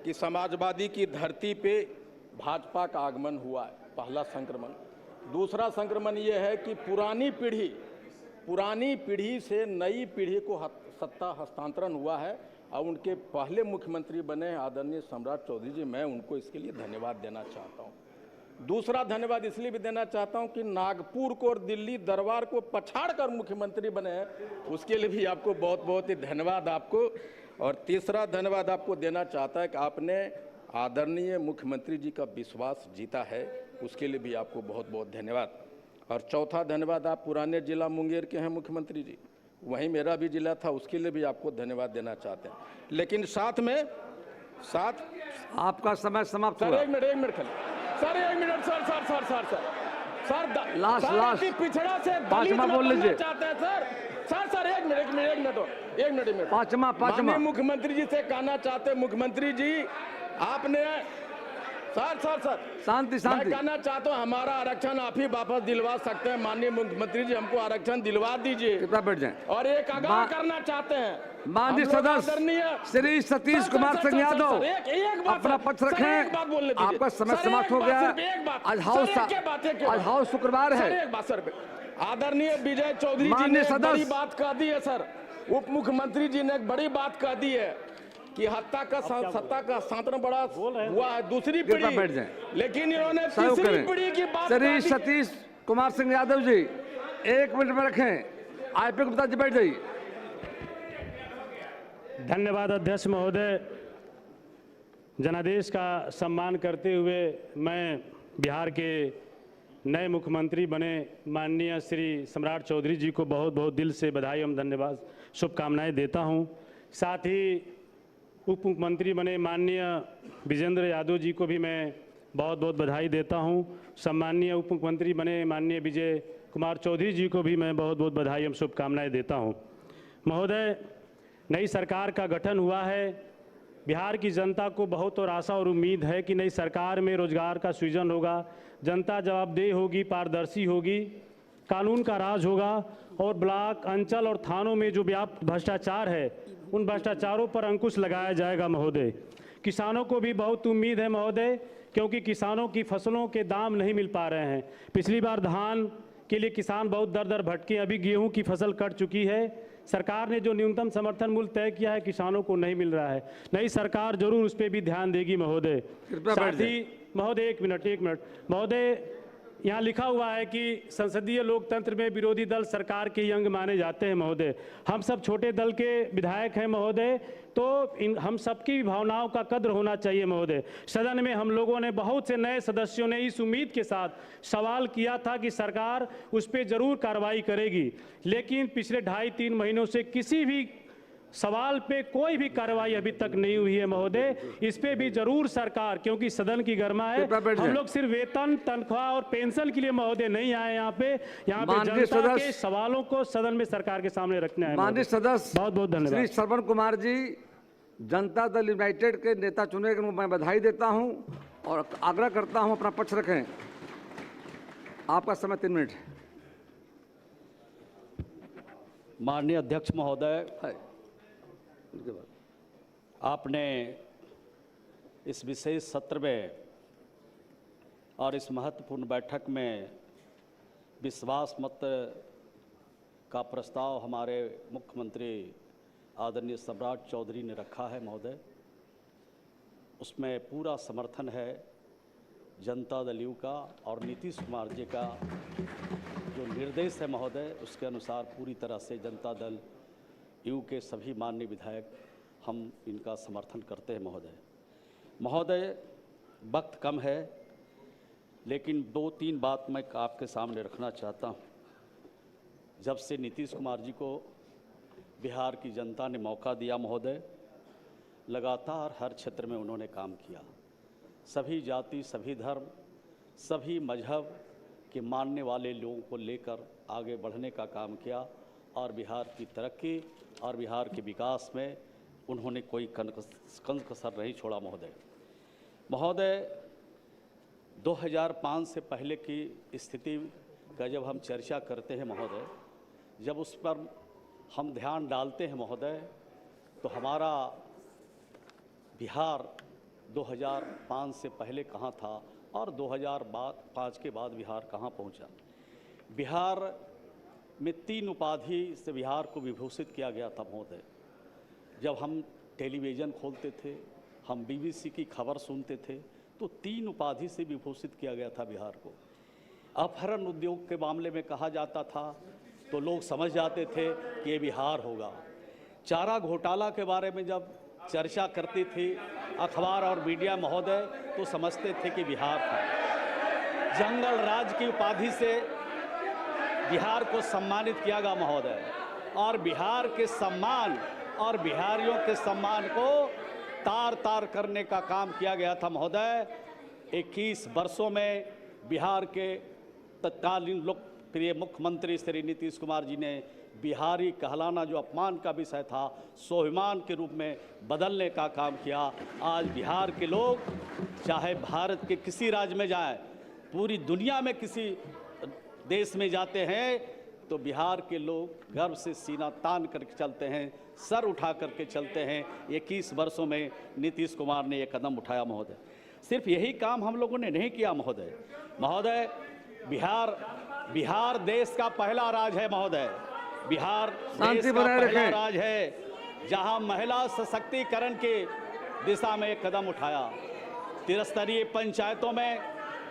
कि समाजवादी की धरती पे भाजपा का आगमन हुआ है, पहला संक्रमण। दूसरा संक्रमण ये है कि पुरानी पीढ़ी से नई पीढ़ी को सत्ता हस्तांतरण हुआ है और उनके पहले मुख्यमंत्री बने आदरणीय सम्राट चौधरी जी, मैं उनको इसके लिए धन्यवाद देना चाहता हूँ। दूसरा धन्यवाद इसलिए भी देना चाहता हूं कि नागपुर को और दिल्ली दरबार को पछाड़ कर मुख्यमंत्री बने हैं, उसके लिए भी आपको बहुत बहुत ही धन्यवाद आपको। और तीसरा धन्यवाद आपको देना चाहता है कि आपने आदरणीय मुख्यमंत्री जी का विश्वास जीता है, उसके लिए भी आपको बहुत बहुत धन्यवाद। और चौथा धन्यवाद, आप पुराने जिला मुंगेर के हैं मुख्यमंत्री जी, वहीं मेरा भी जिला था, उसके लिए भी आपको धन्यवाद देना चाहते हैं। लेकिन साथ आपका समय समाप्त सर, हुआ। एक मिनट खाली सर, 1 मिनट सर लास्ट पिछड़ा से पांचवा बोल लीजिए चाहते हैं सर 1 मिनट पांचवा माननीय मुख्यमंत्री जी से कहना चाहते हैं, मुख्यमंत्री जी आपने सर शांति मैं कहना चाहता हूँ हमारा आरक्षण आप ही वापस दिलवा सकते हैं। माननीय मुख्यमंत्री जी हमको आरक्षण दिलवा दीजिए। कितना बैठ जाए। और एक आगाह करना चाहते हैं माननीय सदस्य श्री सतीश कुमार सिंह यादव अपना पक्ष रखें। आपका समय समाप्त हो गया। आज हाउस शुक्रवार है। एक बात सर, आदरणीय विजय चौधरी जी ने एक बड़ी बात कह दी है सर, उप मुख्यमंत्री जी ने एक बड़ी बात कह दी है कि सत्ता का सांत्वना बड़ा हुआ है दूसरी पीढ़ी, बैठ जाए। लेकिन इन्होंने तीसरी पीढ़ी की बात श्री सतीश कुमार सिंह यादव जी 1 मिनट में रखें। आईपी गुप्ता जी बैठ जाइए। धन्यवाद अध्यक्ष महोदय। जनादेश का सम्मान करते हुए मैं बिहार के नए मुख्यमंत्री बने माननीय श्री सम्राट चौधरी जी को बहुत बहुत दिल से बधाई एवं धन्यवाद शुभकामनाएं देता हूं। साथ ही उप मुख्यमंत्री बने माननीय विजेंद्र यादव जी को भी मैं बहुत बहुत बधाई देता हूं। सम्माननीय उप मुख्यमंत्री बने माननीय विजय कुमार चौधरी जी को भी मैं बहुत बहुत बधाई एवं शुभकामनाएं देता हूं। महोदय, नई सरकार का गठन हुआ है। बिहार की जनता को बहुत और आशा और उम्मीद है कि नई सरकार में रोजगार का सृजन होगा, जनता जवाबदेह होगी, पारदर्शी होगी, कानून का राज होगा और ब्लॉक, अंचल और थानों में जो व्याप्त भ्रष्टाचार है उन भ्रष्टाचारों पर अंकुश लगाया जाएगा। महोदय, किसानों को भी बहुत उम्मीद है महोदय, क्योंकि किसानों की फसलों के दाम नहीं मिल पा रहे हैं। पिछली बार धान के लिए किसान बहुत दर भटके, अभी गेहूं की फसल कट चुकी है। सरकार ने जो न्यूनतम समर्थन मूल्य तय किया है किसानों को नहीं मिल रहा है। नई सरकार जरूर उस पर भी ध्यान देगी महोदय। साथ ही महोदय एक मिनट महोदय, यहाँ लिखा हुआ है कि संसदीय लोकतंत्र में विरोधी दल सरकार के ही अंग माने जाते हैं महोदय। हम सब छोटे दल के विधायक हैं महोदय, तो हम सबकी भावनाओं का कद्र होना चाहिए महोदय। सदन में हम लोगों ने बहुत से नए सदस्यों ने इस उम्मीद के साथ सवाल किया था कि सरकार उस पर जरूर कार्रवाई करेगी, लेकिन पिछले 2.5-3 महीनों से किसी भी सवाल पे कोई भी कार्रवाई अभी तक नहीं हुई है महोदय। इस पे भी जरूर सरकार, क्योंकि सदन की गर्मा है, हम लोग सिर्फ वेतन, तनख्वाह और पेंशन के लिए महोदय नहीं आए यहाँ पे जनता के सवालों को सदन में सरकार के सामने रखना है। माननीय सदस्य बहुत बहुत धन्यवाद। श्री श्रवण कुमार जी जनता दल यूनाइटेड के नेता चुने को मैं बधाई देता हूँ और आग्रह करता हूँ अपना पक्ष रखें। आपका समय 3 मिनट। माननीय अध्यक्ष महोदय, आपने इस विशेष सत्र में और इस महत्वपूर्ण बैठक में विश्वास मत का प्रस्ताव हमारे मुख्यमंत्री आदरणीय सम्राट चौधरी ने रखा है महोदय। उसमें पूरा समर्थन है जनता दल यू का और नीतीश कुमार जी का जो निर्देश है महोदय, उसके अनुसार पूरी तरह से जनता दल यू के सभी माननीय विधायक हम इनका समर्थन करते हैं महोदय। वक्त कम है, लेकिन 2-3 बात मैं आपके सामने रखना चाहता हूँ। जब से नीतीश कुमार जी को बिहार की जनता ने मौका दिया महोदय, लगातार हर क्षेत्र में उन्होंने काम किया। सभी जाति, सभी धर्म, सभी मजहब के मानने वाले लोगों को लेकर आगे बढ़ने का काम किया और बिहार की तरक्की और बिहार के विकास में उन्होंने कोई कसर नहीं छोड़ा महोदय। 2005 से पहले की स्थिति का जब हम चर्चा करते हैं महोदय, जब उस पर हम ध्यान डालते हैं महोदय, तो हमारा बिहार 2005 से पहले कहाँ था और 2005 के बाद बिहार कहाँ पहुँचा। बिहार में 3 उपाधि से बिहार को विभूषित किया गया था महोदय। जब हम टेलीविज़न खोलते थे, हम BBC की खबर सुनते थे, तो 3 उपाधि से विभूषित किया गया था बिहार को। अपहरण उद्योग के मामले में कहा जाता था तो लोग समझ जाते थे कि ये बिहार होगा। चारा घोटाला के बारे में जब चर्चा करती थी अखबार और मीडिया महोदय तो समझते थे कि बिहार था। जंगल राज की उपाधि से बिहार को सम्मानित किया गया महोदय, और बिहार के सम्मान और बिहारियों के सम्मान को तार तार करने का काम किया गया था महोदय। 21 वर्षों में बिहार के तत्कालीन लोकप्रिय मुख्यमंत्री श्री नीतीश कुमार जी ने बिहारी कहलाना जो अपमान का विषय था स्वाभिमान के रूप में बदलने का काम किया। आज बिहार के लोग चाहे भारत के किसी राज्य में जाएं, पूरी दुनिया में किसी देश में जाते हैं तो बिहार के लोग गर्व से सीना तान करके चलते हैं, सर उठा करके चलते हैं। 21 वर्षों में नीतीश कुमार ने ये कदम उठाया महोदय। सिर्फ यही काम हम लोगों ने नहीं किया महोदय, बिहार देश का पहला राज्य है महोदय। बिहार देश का पहला राज्य है जहां महिला सशक्तिकरण के दिशा में एक कदम उठाया। त्रिस्तरीय पंचायतों में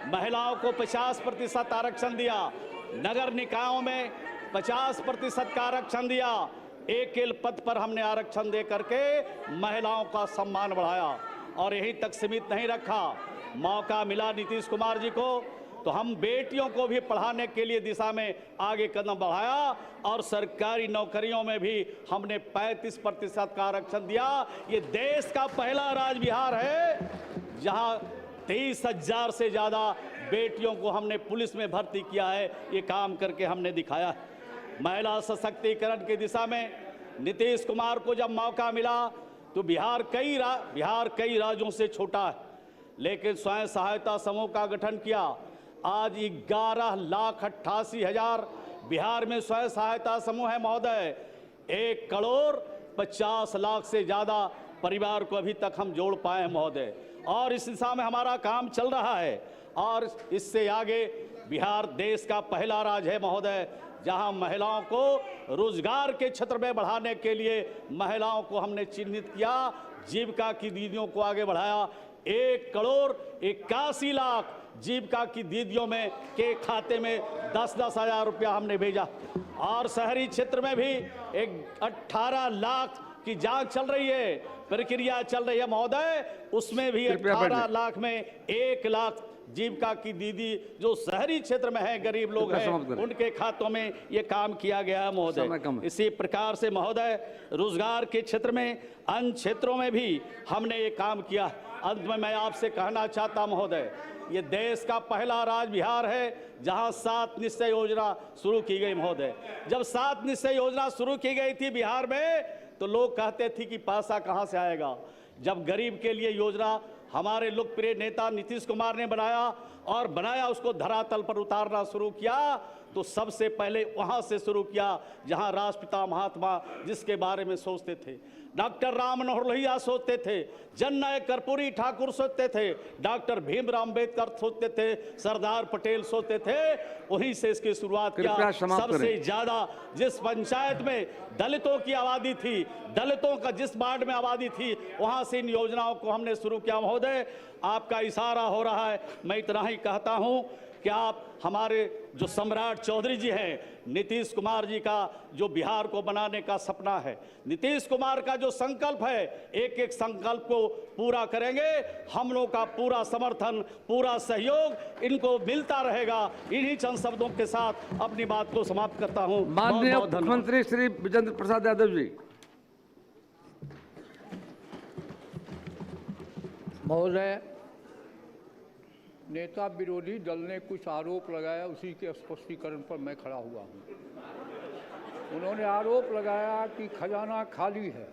महिलाओं को 50% आरक्षण दिया, नगर निकायों में 50% का आरक्षण दिया। एक पद पर हमने आरक्षण दे करके महिलाओं का सम्मान बढ़ाया और यहीं तक सीमित नहीं रखा। मौका मिला नीतीश कुमार जी को तो हम बेटियों को भी पढ़ाने के लिए दिशा में आगे कदम बढ़ाया और सरकारी नौकरियों में भी हमने 35% का आरक्षण दिया। ये देश का पहला राज्य बिहार है जहां 23,000 से ज़्यादा बेटियों को हमने पुलिस में भर्ती किया है। ये काम करके हमने दिखाया है। महिला सशक्तिकरण की दिशा में नीतीश कुमार को जब मौका मिला तो बिहार कई राज्यों से छोटा है, लेकिन स्वयं सहायता समूह का गठन किया। आज 11,88,000 बिहार में स्वयं सहायता समूह है महोदय। 1,50,00,000 से ज़्यादा परिवार को अभी तक हम जोड़ पाए हैं महोदय, और इस दिशा में हमारा काम चल रहा है। और इससे आगे बिहार देश का पहला राज्य है महोदय जहां महिलाओं को रोजगार के क्षेत्र में बढ़ाने के लिए महिलाओं को हमने चिन्हित किया, जीविका की दीदियों को आगे बढ़ाया। 1,81,00,000 जीविका की दीदियों में के खाते में 10-10 हज़ार रुपया हमने भेजा। और शहरी क्षेत्र में भी 18 लाख की जांच चल रही है, प्रक्रिया चल रही है महोदय। उसमें भी 18 लाख में 1 लाख जीविका की दीदी जो शहरी क्षेत्र में है, गरीब लोग हैं, उनके खातों में ये काम किया गया है महोदय। इसी प्रकार से महोदय रोजगार के क्षेत्र में अन्य क्षेत्रों में भी हमने ये काम किया। अंत में मैं आपसे कहना चाहता महोदय, ये देश का पहला राज्य बिहार है जहां 7 निश्चय योजना शुरू की गई महोदय। जब 7 निश्चय योजना शुरू की गई थी बिहार में तो लोग कहते थे कि पैसा कहां से आएगा। जब गरीब के लिए योजना हमारे लोकप्रिय नेता नीतीश कुमार ने बनाया उसको धरातल पर उतारना शुरू किया तो सबसे पहले वहां से शुरू किया जहां राष्ट्रपिता महात्मा जिसके बारे में सोचते थे, डॉक्टर राम मनोहर लोहिया सोचते थे, जननायक कर्पूरी ठाकुर सोचते थे, डॉक्टर भीमराव अम्बेडकर सोचते थे, सरदार पटेल सोचते थे, वहीं से इसकी शुरुआत किया। सबसे ज्यादा जिस पंचायत में दलितों की आबादी थी, दलितों का जिस वार्ड में आबादी थी, वहां से इन योजनाओं को हमने शुरू किया महोदय। आपका इशारा हो रहा है, मैं इतना ही कहता हूं कि आप हमारे जो सम्राट चौधरी जी हैं, नीतीश कुमार जी का जो बिहार को बनाने का सपना है, नीतीश कुमार का जो संकल्प है, एक एक संकल्प को पूरा करेंगे। हम लोग का पूरा समर्थन, पूरा सहयोग इनको मिलता रहेगा। इन्हीं चंद शब्दों के साथ अपनी बात को समाप्त करता हूं। माननीय मुख्यमंत्री श्री विजेंद्र प्रसाद यादव जी। महोदय, नेता विरोधी दल ने कुछ आरोप लगाया, उसी के स्पष्टीकरण पर मैं खड़ा हुआ हूँ। उन्होंने आरोप लगाया कि खजाना खाली है।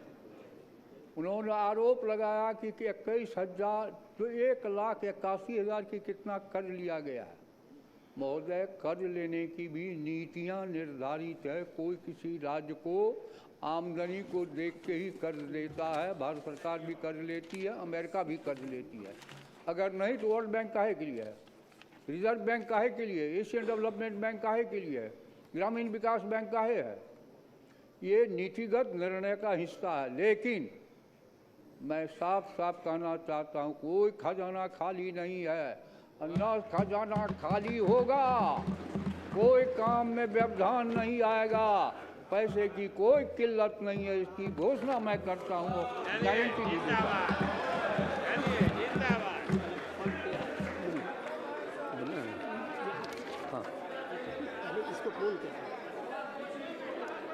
उन्होंने आरोप लगाया कि 21,000 जो 1,81,000 की कितना कर्ज लिया गया है। महोदय, कर्ज लेने की भी नीतियाँ निर्धारित है। कोई किसी राज्य को आमदनी को देख के ही कर्ज लेता है। भारत सरकार भी कर्ज लेती है, अमेरिका भी कर्ज लेती है। अगर नहीं तो वर्ल्ड बैंक काहे के लिए है, रिजर्व बैंक काहे के लिए, एशियन डेवलपमेंट बैंक काहे के लिए है, ग्रामीण विकास बैंक काहे है। ये नीतिगत निर्णय का हिस्सा है। लेकिन मैं साफ साफ कहना चाहता हूँ, कोई खजाना खाली नहीं है। अनाज खजाना खाली होगा, कोई काम में व्यवधान नहीं आएगा, पैसे की कोई किल्लत नहीं है, इसकी घोषणा मैं करता हूँ, गारंटी भी देता हूँ।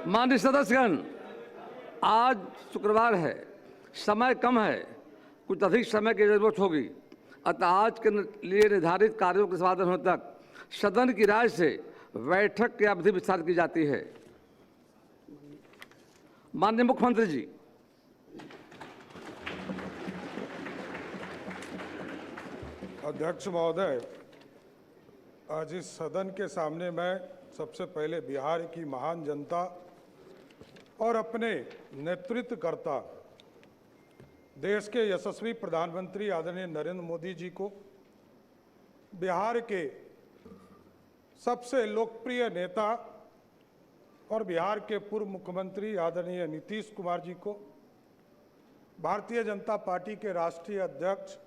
माननीय सदस्यगण, आज शुक्रवार है, समय कम है, कुछ अधिक समय की जरूरत होगी, अतः आज के लिए निर्धारित कार्यों के समाधान होने तक सदन की राय से बैठक की अवधि विस्तारित की जाती है। माननीय मुख्यमंत्री जी। अध्यक्ष महोदय, आज इस सदन के सामने मैं सबसे पहले बिहार की महान जनता और अपने नेतृत्वकर्ता देश के यशस्वी प्रधानमंत्री आदरणीय नरेंद्र मोदी जी को, बिहार के सबसे लोकप्रिय नेता और बिहार के पूर्व मुख्यमंत्री आदरणीय नीतीश कुमार जी को, भारतीय जनता पार्टी के राष्ट्रीय अध्यक्ष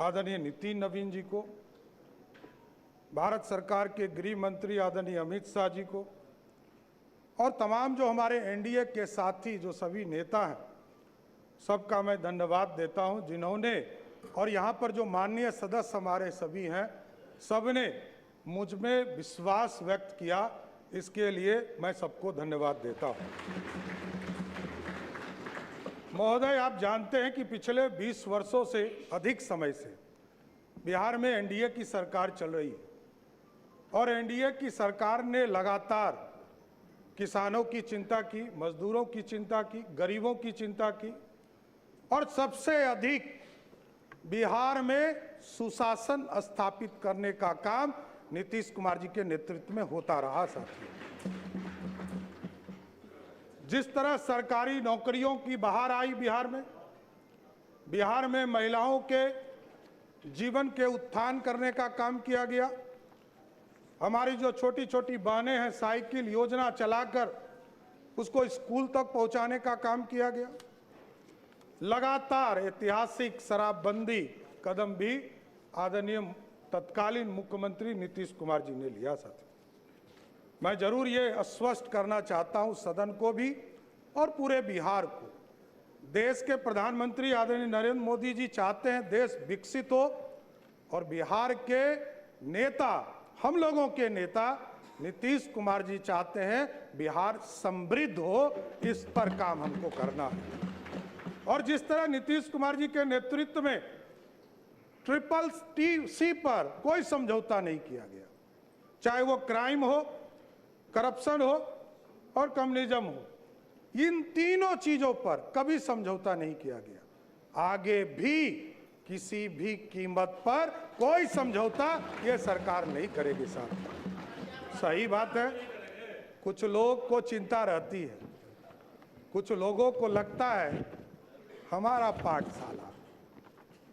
आदरणीय नितिन नवीन जी को, भारत सरकार के गृह मंत्री आदरणीय अमित शाह जी को और तमाम जो हमारे एनडीए के साथी जो सभी नेता हैं, सबका मैं धन्यवाद देता हूं, जिन्होंने और यहाँ पर जो माननीय सदस्य हमारे सभी हैं, सबने मुझ में विश्वास व्यक्त किया, इसके लिए मैं सबको धन्यवाद देता हूं। महोदय, आप जानते हैं कि पिछले 20 वर्षों से अधिक समय से बिहार में एनडीए की सरकार चल रही है और एनडीए की सरकार ने लगातार किसानों की चिंता की, मजदूरों की चिंता की, गरीबों की चिंता की और सबसे अधिक बिहार में सुशासन स्थापित करने का काम नीतीश कुमार जी के नेतृत्व में होता रहा। साथियों, जिस तरह सरकारी नौकरियों की बहार आई बिहार में महिलाओं के जीवन के उत्थान करने का काम किया गया। हमारी जो छोटी छोटी बहनें हैं, साइकिल योजना चलाकर उसको स्कूल तक पहुंचाने का काम किया गया। लगातार ऐतिहासिक शराबबंदी कदम भी आदरणीय तत्कालीन मुख्यमंत्री नीतीश कुमार जी ने लिया। साथ मैं जरूर ये आश्वस्त करना चाहता हूं सदन को भी और पूरे बिहार को, देश के प्रधानमंत्री आदरणीय नरेंद्र मोदी जी चाहते हैं देश विकसित हो और बिहार के नेता, हम लोगों के नेता नीतीश कुमार जी चाहते हैं बिहार समृद्ध हो। इस पर काम हमको करना है और जिस तरह नीतीश कुमार जी के नेतृत्व में CCC पर कोई समझौता नहीं किया गया, चाहे वो क्राइम हो, करप्शन हो और कम्युनिज्म हो, इन तीनों चीजों पर कभी समझौता नहीं किया गया। आगे भी किसी भी कीमत पर कोई समझौता ये सरकार नहीं करेगी। साथ सही बात है, कुछ लोग को चिंता रहती है, कुछ लोगों को लगता है हमारा पाठशाला,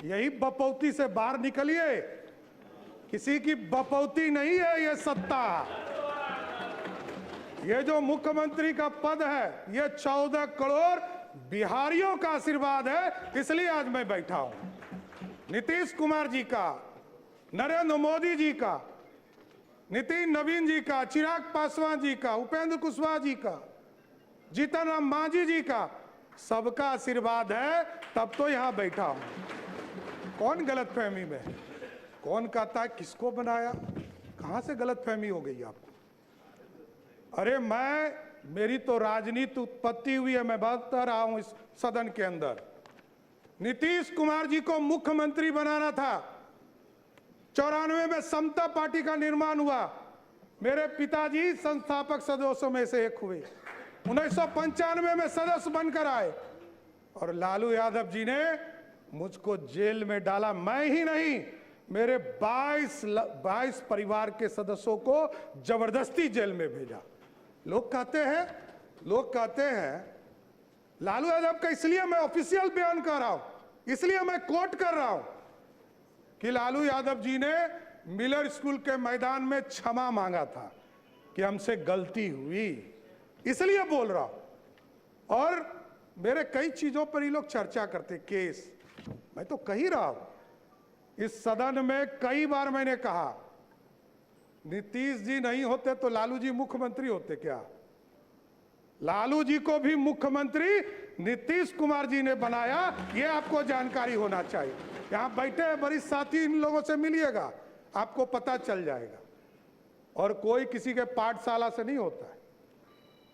यही बपौती से बाहर निकलिए, किसी की बपौती नहीं है ये सत्ता। ये जो मुख्यमंत्री का पद है ये 14 करोड़ बिहारियों का आशीर्वाद है, इसलिए आज मैं बैठा हूं। नीतीश कुमार जी का, नरेंद्र मोदी जी का, नितिन नवीन जी का, चिराग पासवान जी का, उपेंद्र कुशवाहा जी का, जीतन राम मांझी जी का, सबका आशीर्वाद है, तब तो यहां बैठा हूं। कौन गलतफहमी में है? कौन कहता है किसको बनाया? कहां से गलतफहमी हो गई आपको? अरे मेरी तो राजनीति उत्पत्ति हुई है, मैं बता रहा हूं इस सदन के अंदर। नीतीश कुमार जी को मुख्यमंत्री बनाना था, 94 में समता पार्टी का निर्माण हुआ, मेरे पिताजी संस्थापक सदस्यों में से एक हुए, 1995 में सदस्य बनकर आए और लालू यादव जी ने मुझको जेल में डाला। मैं ही नहीं, मेरे 22 परिवार के सदस्यों को जबरदस्ती जेल में भेजा। लोग कहते हैं लालू यादव का, इसलिए मैं ऑफिशियल बयान कर रहा हूं, इसलिए मैं कोट कर रहा हूं कि लालू यादव जी ने मिलर स्कूल के मैदान में क्षमा मांगा था कि हमसे गलती हुई, इसलिए बोल रहा हूं। और मेरे कई चीजों पर ये लोग चर्चा करते, केस। मैं तो कह ही रहा हूं, इस सदन में कई बार मैंने कहा, नीतीश जी नहीं होते तो लालू जी मुख्यमंत्री होते क्या? लालू जी को भी मुख्यमंत्री नीतीश कुमार जी ने बनाया, ये आपको जानकारी होना चाहिए। यहां बैठे हैं वरिष्ठ साथी, इन लोगों से मिलिएगा, आपको पता चल जाएगा। और कोई किसी के पाठशाला से नहीं होता है।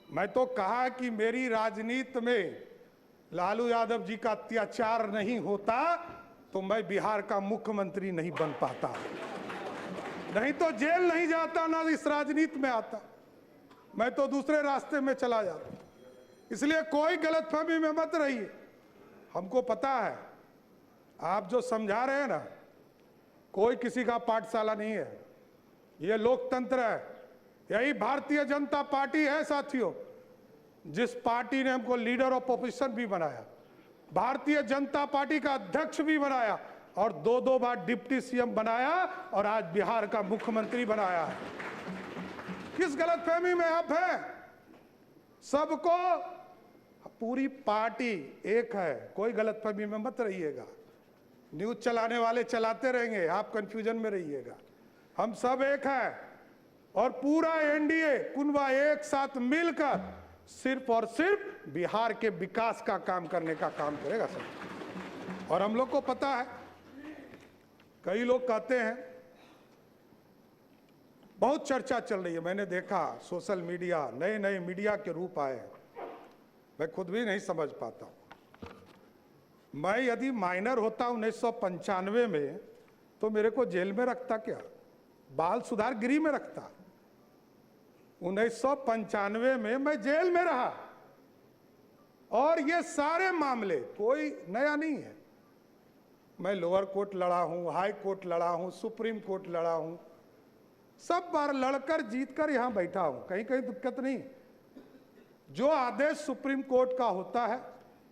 मैं तो कहा कि मेरी राजनीति में लालू यादव जी का अत्याचार नहीं होता तो मैं बिहार का मुख्यमंत्री नहीं बन पाता, नहीं तो जेल नहीं जाता, ना इस राजनीति में आता, मैं तो दूसरे रास्ते में चला जाता। इसलिए कोई गलतफहमी में मत रहिए। हमको पता है आप जो समझा रहे हैं ना, कोई किसी का पाठशाला नहीं है, ये लोकतंत्र है। यही भारतीय जनता पार्टी है साथियों, जिस पार्टी ने हमको लीडर ऑफ ऑपोजिशन भी बनाया, भारतीय जनता पार्टी का अध्यक्ष भी बनाया और 2-2 बार डिप्टी सीएम बनाया और आज बिहार का मुख्यमंत्री बनाया है। किस गलतफहमी में आप हैं? सबको, पूरी पार्टी एक है, कोई गलतफहमी में मत रहिएगा। न्यूज चलाने वाले चलाते रहेंगे, आप कंफ्यूजन में रहिएगा। हम सब एक हैं और पूरा एनडीए कुनबा एक साथ मिलकर सिर्फ और सिर्फ बिहार के विकास का काम करने का काम करेगा सब। और हम लोग को पता है, कई लोग कहते हैं, बहुत चर्चा चल रही है, मैंने देखा सोशल मीडिया, नए नए मीडिया के रूप आए हैं, मैं खुद भी नहीं समझ पाता हूं। मैं यदि माइनर होता 1995 में तो मेरे को जेल में रखता क्या, बाल सुधार गृह में रखता। 1995 में मैं जेल में रहा और ये सारे मामले कोई नया नहीं है। मैं लोअर कोर्ट लड़ा हूं, हाई कोर्ट लड़ा हूं, सुप्रीम कोर्ट लड़ा हूं, सब बार लड़कर जीतकर यहां बैठा हूं, कहीं कहीं दिक्कत नहीं। जो आदेश सुप्रीम कोर्ट का होता है,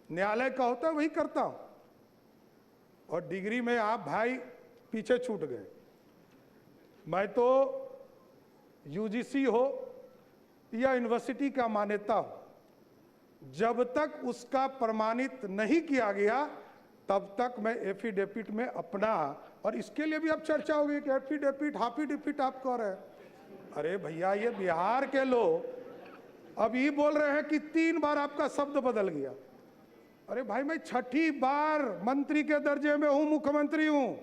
न्यायालय का होता है, वही करता हूं। और डिग्री में आप भाई पीछे छूट गए। मैं तो यूजीसी हो या यूनिवर्सिटी का मान्यता हो, जब तक उसका प्रमाणित नहीं किया गया तब तक मैं एफिडेविट में अपना, और इसके लिए भी अब चर्चा होगी कि एफिडेविट हाफिडेविट आप कह रहे हैं। अरे भैया, ये बिहार के लोग अब ये बोल रहे हैं कि 3 बार आपका शब्द बदल गया। अरे भाई, मैं 6ठी बार मंत्री के दर्जे में हूं, मुख्यमंत्री हूं।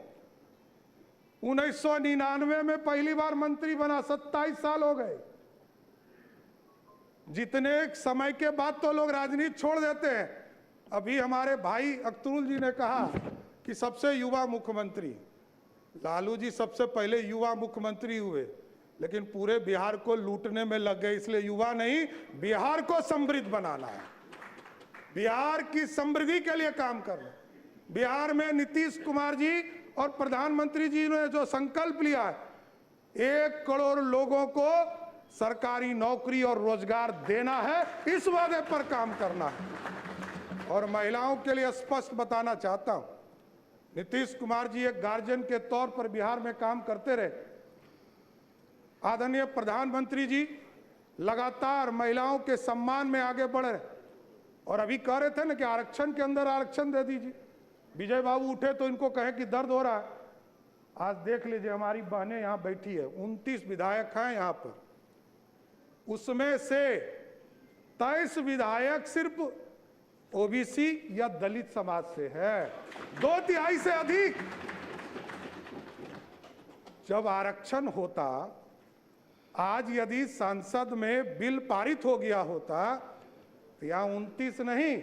1999 में पहली बार मंत्री बना, 27 साल हो गए। जितने समय के बाद तो लोग राजनीति छोड़ देते हैं। अभी हमारे भाई अख्तरुल जी ने कहा कि सबसे युवा मुख्यमंत्री, लालू जी सबसे पहले युवा मुख्यमंत्री हुए, लेकिन पूरे बिहार को लूटने में लग गए। इसलिए युवा नहीं, बिहार को समृद्ध बनाना है, बिहार की समृद्धि के लिए काम करना। बिहार में नीतीश कुमार जी और प्रधानमंत्री जी ने जो संकल्प लिया है, 1 करोड़ लोगों को सरकारी नौकरी और रोजगार देना है, इस वादे पर काम करना है। और महिलाओं के लिए स्पष्ट बताना चाहता हूं, नीतीश कुमार जी एक गार्जियन के तौर पर बिहार में काम करते रहे। आदरणीय प्रधानमंत्री जी लगातार महिलाओं के सम्मान में आगे बढ़ रहे, और अभी कह रहे थे ना कि आरक्षण के अंदर आरक्षण दे दीजिए। विजय बाबू उठे तो इनको कहे कि दर्द हो रहा है। आज देख लीजिए, हमारी बहनें यहाँ बैठी है, 29 विधायक हैं यहाँ पर, उसमें से 23 विधायक सिर्फ ओबीसी या दलित समाज से है, 2/3 से अधिक। जब आरक्षण होता, आज यदि संसद में बिल पारित हो गया होता तो यहाँ 29 नहीं,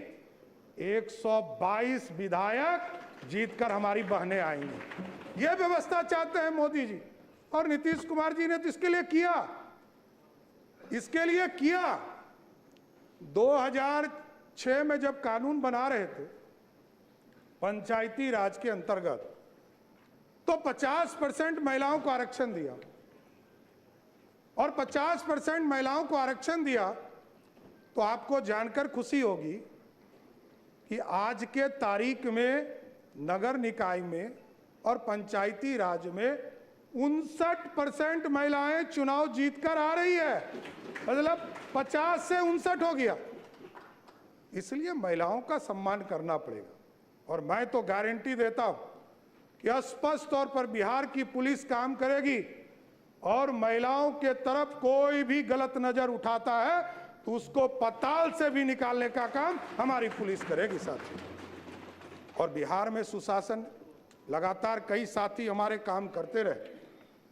122 विधायक जीतकर हमारी बहनें आएंगी। ये व्यवस्था चाहते हैं मोदी जी, और नीतीश कुमार जी ने तो इसके लिए किया, इसके लिए किया। 2006 में जब कानून बना रहे थे पंचायती राज के अंतर्गत, तो 50% महिलाओं को आरक्षण दिया, और 50% महिलाओं को आरक्षण दिया तो आपको जानकर खुशी होगी कि आज के तारीख में नगर निकाय में और पंचायती राज में 59% महिलाएं चुनाव जीतकर आ रही है। मतलब 50 से 59 हो गया। इसलिए महिलाओं का सम्मान करना पड़ेगा। और मैं तो गारंटी देता हूं कि स्पष्ट तौर पर बिहार की पुलिस काम करेगी और महिलाओं के तरफ कोई भी गलत नजर उठाता है तो उसको पाताल से भी निकालने का काम हमारी पुलिस करेगी साथी। और बिहार में सुशासन लगातार कई साथी हमारे काम करते रहे।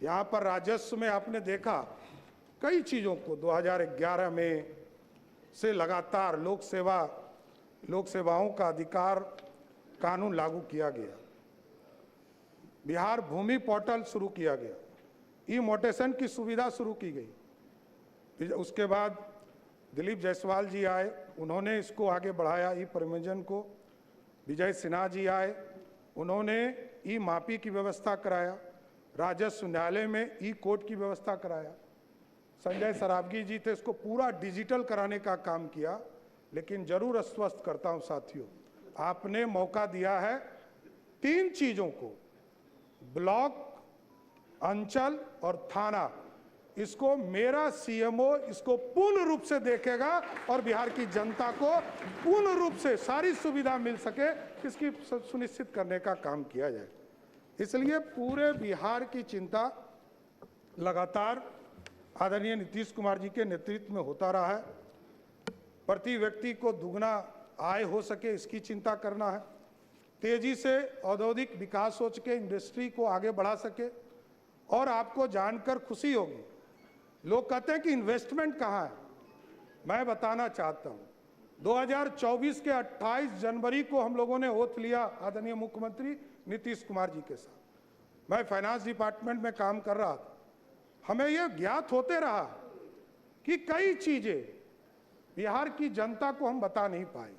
यहाँ पर राजस्व में आपने देखा कई चीज़ों को 2011 में से लगातार लोक सेवाओं का अधिकार कानून लागू किया गया। बिहार भूमि पोर्टल शुरू किया गया, ई मोटेशन की सुविधा शुरू की गई। उसके बाद दिलीप जायसवाल जी आए, उन्होंने इसको आगे बढ़ाया ई परिवहन को। विजय सिन्हा जी आए, उन्होंने ई मापी की व्यवस्था कराया। राजस्व न्यायालय में ई कोर्ट की व्यवस्था कराया। संजय सरावगी जी थे, इसको पूरा डिजिटल कराने का काम किया। लेकिन जरूर आश्वस्त करता हूं साथियों, आपने मौका दिया है 3 चीजों को, ब्लॉक, अंचल और थाना, इसको मेरा सीएमओ इसको पूर्ण रूप से देखेगा और बिहार की जनता को पूर्ण रूप से सारी सुविधा मिल सके इसकी सुनिश्चित करने का काम किया जाए। इसलिए पूरे बिहार की चिंता लगातार आदरणीय नीतीश कुमार जी के नेतृत्व में होता रहा है। प्रति व्यक्ति को दुगना आय हो सके इसकी चिंता करना है। तेजी से औद्योगिक विकास हो सके, इंडस्ट्री को आगे बढ़ा सके। और आपको जानकर खुशी होगी, लोग कहते हैं कि इन्वेस्टमेंट कहाँ है। मैं बताना चाहता हूँ 2024 के 28 जनवरी को हम लोगों ने ओथ लिया आदरणीय मुख्यमंत्री नीतीश कुमार जी के साथ। मैं फाइनेंस डिपार्टमेंट में काम कर रहा था। हमें यह ज्ञात होते रहा कि कई चीजें बिहार की जनता को हम बता नहीं पाए।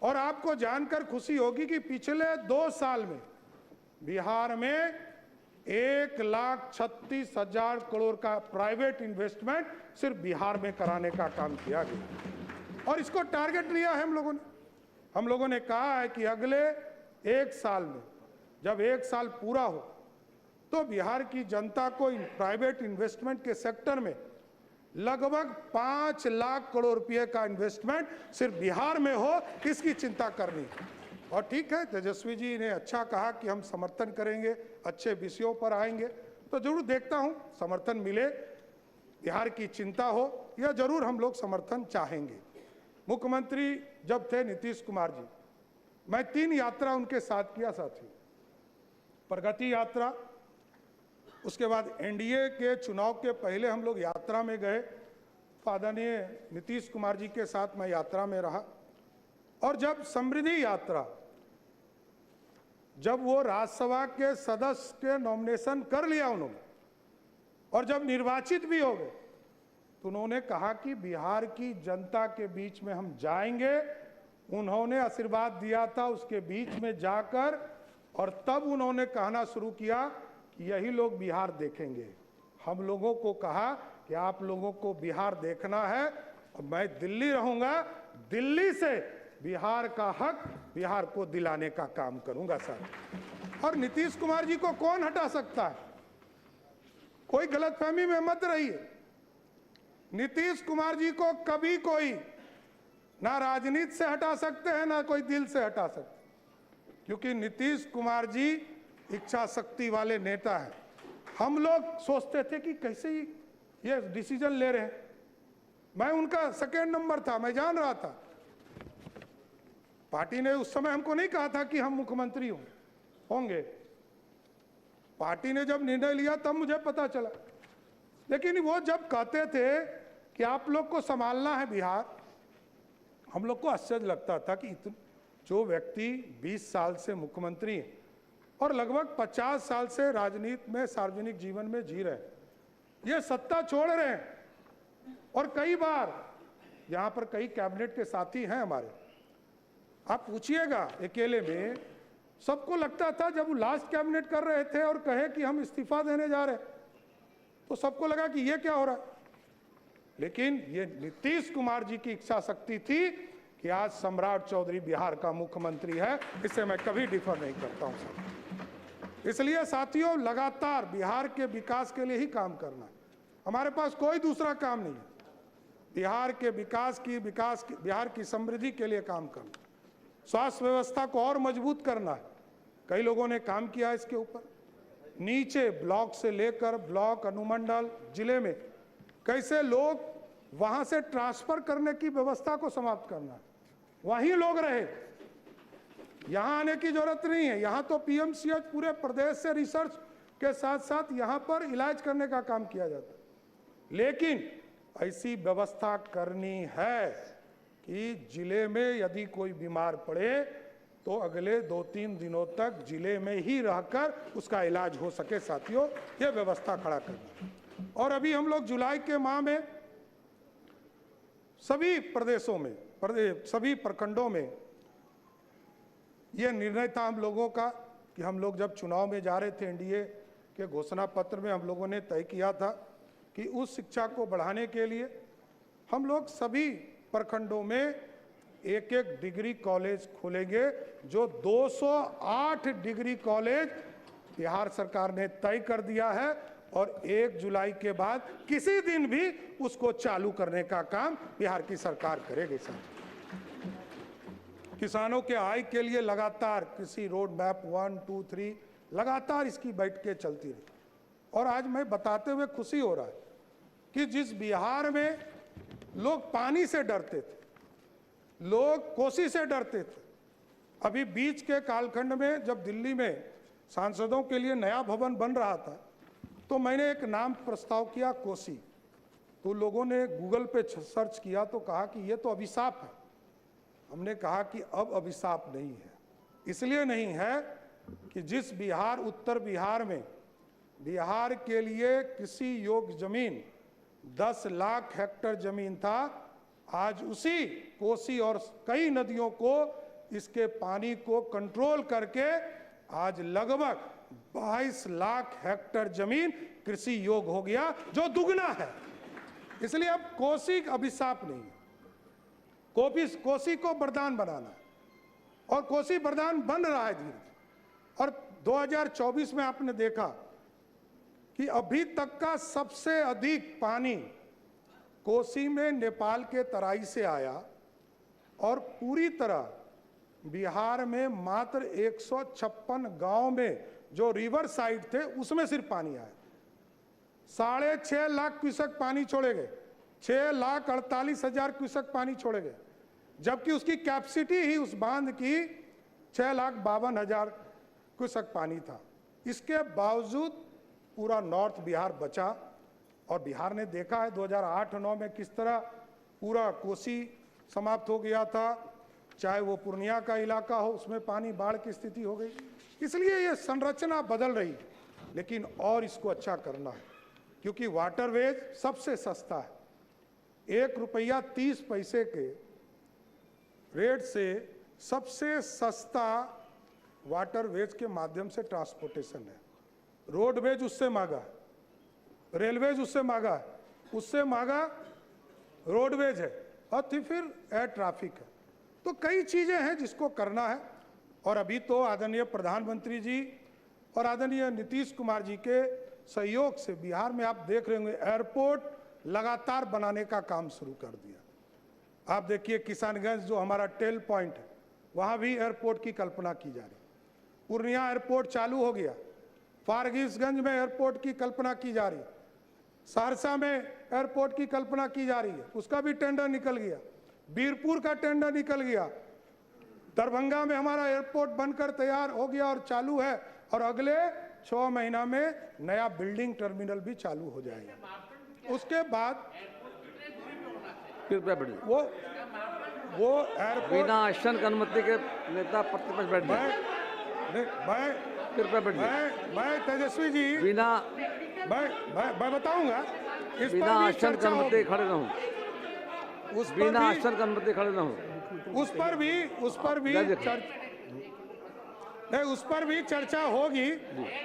और आपको जानकर खुशी होगी कि पिछले 2 साल में बिहार में 1,36,000 करोड़ का प्राइवेट इन्वेस्टमेंट सिर्फ बिहार में कराने का काम किया गया। और इसको टारगेट लिया है हम लोगों ने कहा है कि अगले 1 साल में जब 1 साल पूरा हो तो बिहार की जनता को प्राइवेट इन्वेस्टमेंट के सेक्टर में लगभग 5 लाख करोड़ रुपए का इन्वेस्टमेंट सिर्फ बिहार में हो, इसकी चिंता करनी। और ठीक है, तेजस्वी जी ने अच्छा कहा कि हम समर्थन करेंगे, अच्छे विषयों पर आएंगे, तो जरूर देखता हूं समर्थन मिले, बिहार की चिंता हो, यह जरूर हम लोग समर्थन चाहेंगे। मुख्यमंत्री जब थे नीतीश कुमार जी, मैं 3 यात्रा उनके साथ किया साथियों। प्रगति यात्रा, उसके बाद एनडीए के चुनाव के पहले हम लोग यात्रा में गए, आदरणीय नीतीश कुमार जी के साथ मैं यात्रा में रहा। और जब समृद्धि यात्रा, जब वो राज्यसभा के सदस्य के नॉमिनेशन कर लिया उन्होंने और जब निर्वाचित भी हो गए तो उन्होंने कहा कि बिहार की जनता के बीच में हम जाएंगे। उन्होंने आशीर्वाद दिया था उसके बीच में जाकर, और तब उन्होंने कहना शुरू किया कि यही लोग बिहार देखेंगे। हम लोगों को कहा कि आप लोगों को बिहार देखना है और मैं दिल्ली रहूंगा, दिल्ली से बिहार का हक बिहार को दिलाने का काम करूंगा सर। और नीतीश कुमार जी को कौन हटा सकता है? कोई गलतफहमी में मत रहिए। नीतीश कुमार जी को कभी कोई ना राजनीति से हटा सकते हैं ना कोई दिल से हटा सकते, क्योंकि नीतीश कुमार जी इच्छा शक्ति वाले नेता हैं। हम लोग सोचते थे कि कैसे ये डिसीजन ले रहे हैं। मैं उनका सेकेंड नंबर था, मैं जान रहा था। पार्टी ने उस समय हमको नहीं कहा था कि हम मुख्यमंत्री होंगे। पार्टी ने जब निर्णय लिया तब मुझे पता चला। लेकिन वो जब कहते थे कि आप लोग को संभालना है बिहार, हम लोग को आश्चर्य लगता था कि जो व्यक्ति 20 साल से मुख्यमंत्री है और लगभग 50 साल से राजनीति में सार्वजनिक जीवन में जी रहे हैं, ये सत्ता छोड़ रहे हैं। और कई बार यहाँ पर कई कैबिनेट के साथी हैं हमारे, आप पूछिएगा अकेले में सबको लगता था जब वो लास्ट कैबिनेट कर रहे थे और कहे कि हम इस्तीफा देने जा रहे हैं तो सबको लगा कि ये क्या हो रहा है। लेकिन ये नीतीश कुमार जी की इच्छा शक्ति थी कि आज सम्राट चौधरी बिहार का मुख्यमंत्री है, इससे मैं कभी डिफर नहीं करता हूं साथियों। इसलिए साथियों लगातार बिहार के विकास के लिए ही काम करना है, हमारे पास कोई दूसरा काम नहीं है। बिहार के विकास की बिहार की समृद्धि के लिए काम करना, स्वास्थ्य व्यवस्था को और मजबूत करना है। कई लोगों ने काम किया है इसके ऊपर। नीचे ब्लॉक से लेकर ब्लॉक, अनुमंडल, जिले में कैसे लोग वहां से ट्रांसफर करने की व्यवस्था को समाप्त करना है, वहीं लोग रहे, यहां आने की जरूरत नहीं है। यहां तो पीएमसीएच पूरे प्रदेश से रिसर्च के साथ साथ यहां पर इलाज करने का काम किया जाता है, लेकिन ऐसी व्यवस्था करनी है कि जिले में यदि कोई बीमार पड़े तो अगले 2-3 दिनों तक जिले में ही रहकर उसका इलाज हो सके। साथियों, यह व्यवस्था खड़ा करना। और अभी हम लोग जुलाई के माह में सभी प्रदेशों में, सभी प्रखंडों में यह निर्णय था हम लोगों का कि हम लोग जब चुनाव में जा रहे थे, एनडीए के घोषणा पत्र में हम लोगों ने तय किया था कि उस शिक्षा को बढ़ाने के लिए हम लोग सभी प्रखंडों में एक डिग्री कॉलेज खोलेंगे। जो 208 डिग्री कॉलेज बिहार सरकार ने तय कर दिया है और 1 जुलाई के बाद किसी दिन भी उसको चालू करने का काम बिहार की सरकार करेगी। किसानों के आय के लिए लगातार कृषि रोड मैप 1, 2, 3 लगातार इसकी बैठकें चलती रही। और आज मैं बताते हुए खुशी हो रहा है कि जिस बिहार में लोग पानी से डरते थे, लोग कोसी से डरते थे, अभी बीच के कालखंड में जब दिल्ली में सांसदों के लिए नया भवन बन रहा था तो मैंने एक नाम प्रस्ताव किया, कोसी। तो लोगों ने गूगल पे सर्च किया तो कहा कि ये तो अभिशाप है। हमने कहा कि अब अभिशाप नहीं है। इसलिए नहीं है कि जिस बिहार, उत्तर बिहार में बिहार के लिए कृषि योग्य जमीन 10 लाख हेक्टेयर जमीन था, आज उसी कोसी और कई नदियों को, इसके पानी को कंट्रोल करके आज लगभग 22 लाख हेक्टेयर जमीन कृषि योग्य हो गया, जो दुगना है। इसलिए अब कोसी अभिशाप नहीं है, कोसी को वरदान बनाना है और कोसी वरदान बन रहा है धीरे। और 2024 में आपने देखा कि अभी तक का सबसे अधिक पानी कोसी में नेपाल के तराई से आया और पूरी तरह बिहार में मात्र 156 गांव में जो रिवर साइड थे उसमें सिर्फ पानी आया। 6.5 लाख क्यूसेक पानी छोड़े गए, 6,48,000 क्यूसेक पानी छोड़े गए, जबकि उसकी कैपेसिटी ही उस बांध की 6,52,000 क्यूसेक पानी था। इसके बावजूद पूरा नॉर्थ बिहार बचा और बिहार ने देखा है 2008-9 में किस तरह पूरा कोसी समाप्त हो गया था, चाहे वो पूर्णिया का इलाका हो, उसमें पानी बाढ़ की स्थिति हो गई। इसलिए ये संरचना बदल रही है, लेकिन और इसको अच्छा करना है, क्योंकि वाटरवेज सबसे सस्ता है। 1 रुपया 30 पैसे के रेट से सबसे सस्ता वाटरवेज के माध्यम से ट्रांसपोर्टेशन है। रोडवेज उससे महंगा है, रेलवेज उससे महंगा है, उससे महंगा रोडवेज है, और फिर एयर ट्रैफिक है। तो कई चीज़ें हैं जिसको करना है। और अभी तो आदरणीय प्रधानमंत्री जी और आदरणीय नीतीश कुमार जी के सहयोग से बिहार में आप देख रहे होंगे एयरपोर्ट लगातार बनाने का काम शुरू कर दिया। आप देखिए किशनगंज जो हमारा टेल पॉइंट है, वहाँ भी एयरपोर्ट की कल्पना की जा रही। पूर्णिया एयरपोर्ट चालू हो गया, फारबिसगंज में एयरपोर्ट की कल्पना की जा रही, सहरसा में एयरपोर्ट की कल्पना की जा रही है, उसका भी टेंडर निकल गया, बीरपुर का टेंडर निकल गया, दरभंगा में हमारा एयरपोर्ट बनकर तैयार हो गया और चालू है, और अगले 6 महीना में नया बिल्डिंग टर्मिनल भी चालू हो जाएगा। उसके बाद वो एयरपोर्ट बिना आसन की अनुमति के नेता प्रतिपक्ष बैठ जाए। मैं तेजस्वी जी बिना मैं बताऊंगा, इस बिना पर भी आसन की चर्चा अनुमति होगी। खड़े रहूं, उस पर बिना भी आसन की अनुमति खड़े रहूं। उस पर भी चर्चा होगी,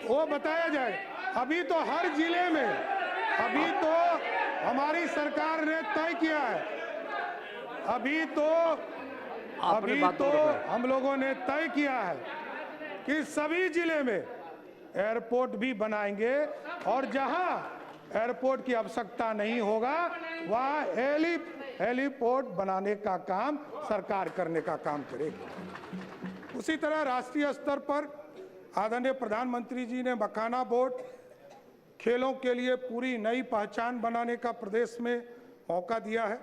वो बताया जाए। अभी तो हर जिले में, अभी तो हमारी सरकार ने तय किया है, अभी तो हम लोगों ने तय किया है कि सभी जिले में एयरपोर्ट भी बनाएंगे, और जहां एयरपोर्ट की आवश्यकता नहीं होगा वहां हेलीपोर्ट बनाने का काम सरकार करने का काम करेगी। उसी तरह राष्ट्रीय स्तर पर आदरणीय प्रधानमंत्री जी ने मखाना बोर्ड, खेलों के लिए पूरी नई पहचान बनाने का प्रदेश में मौका दिया है।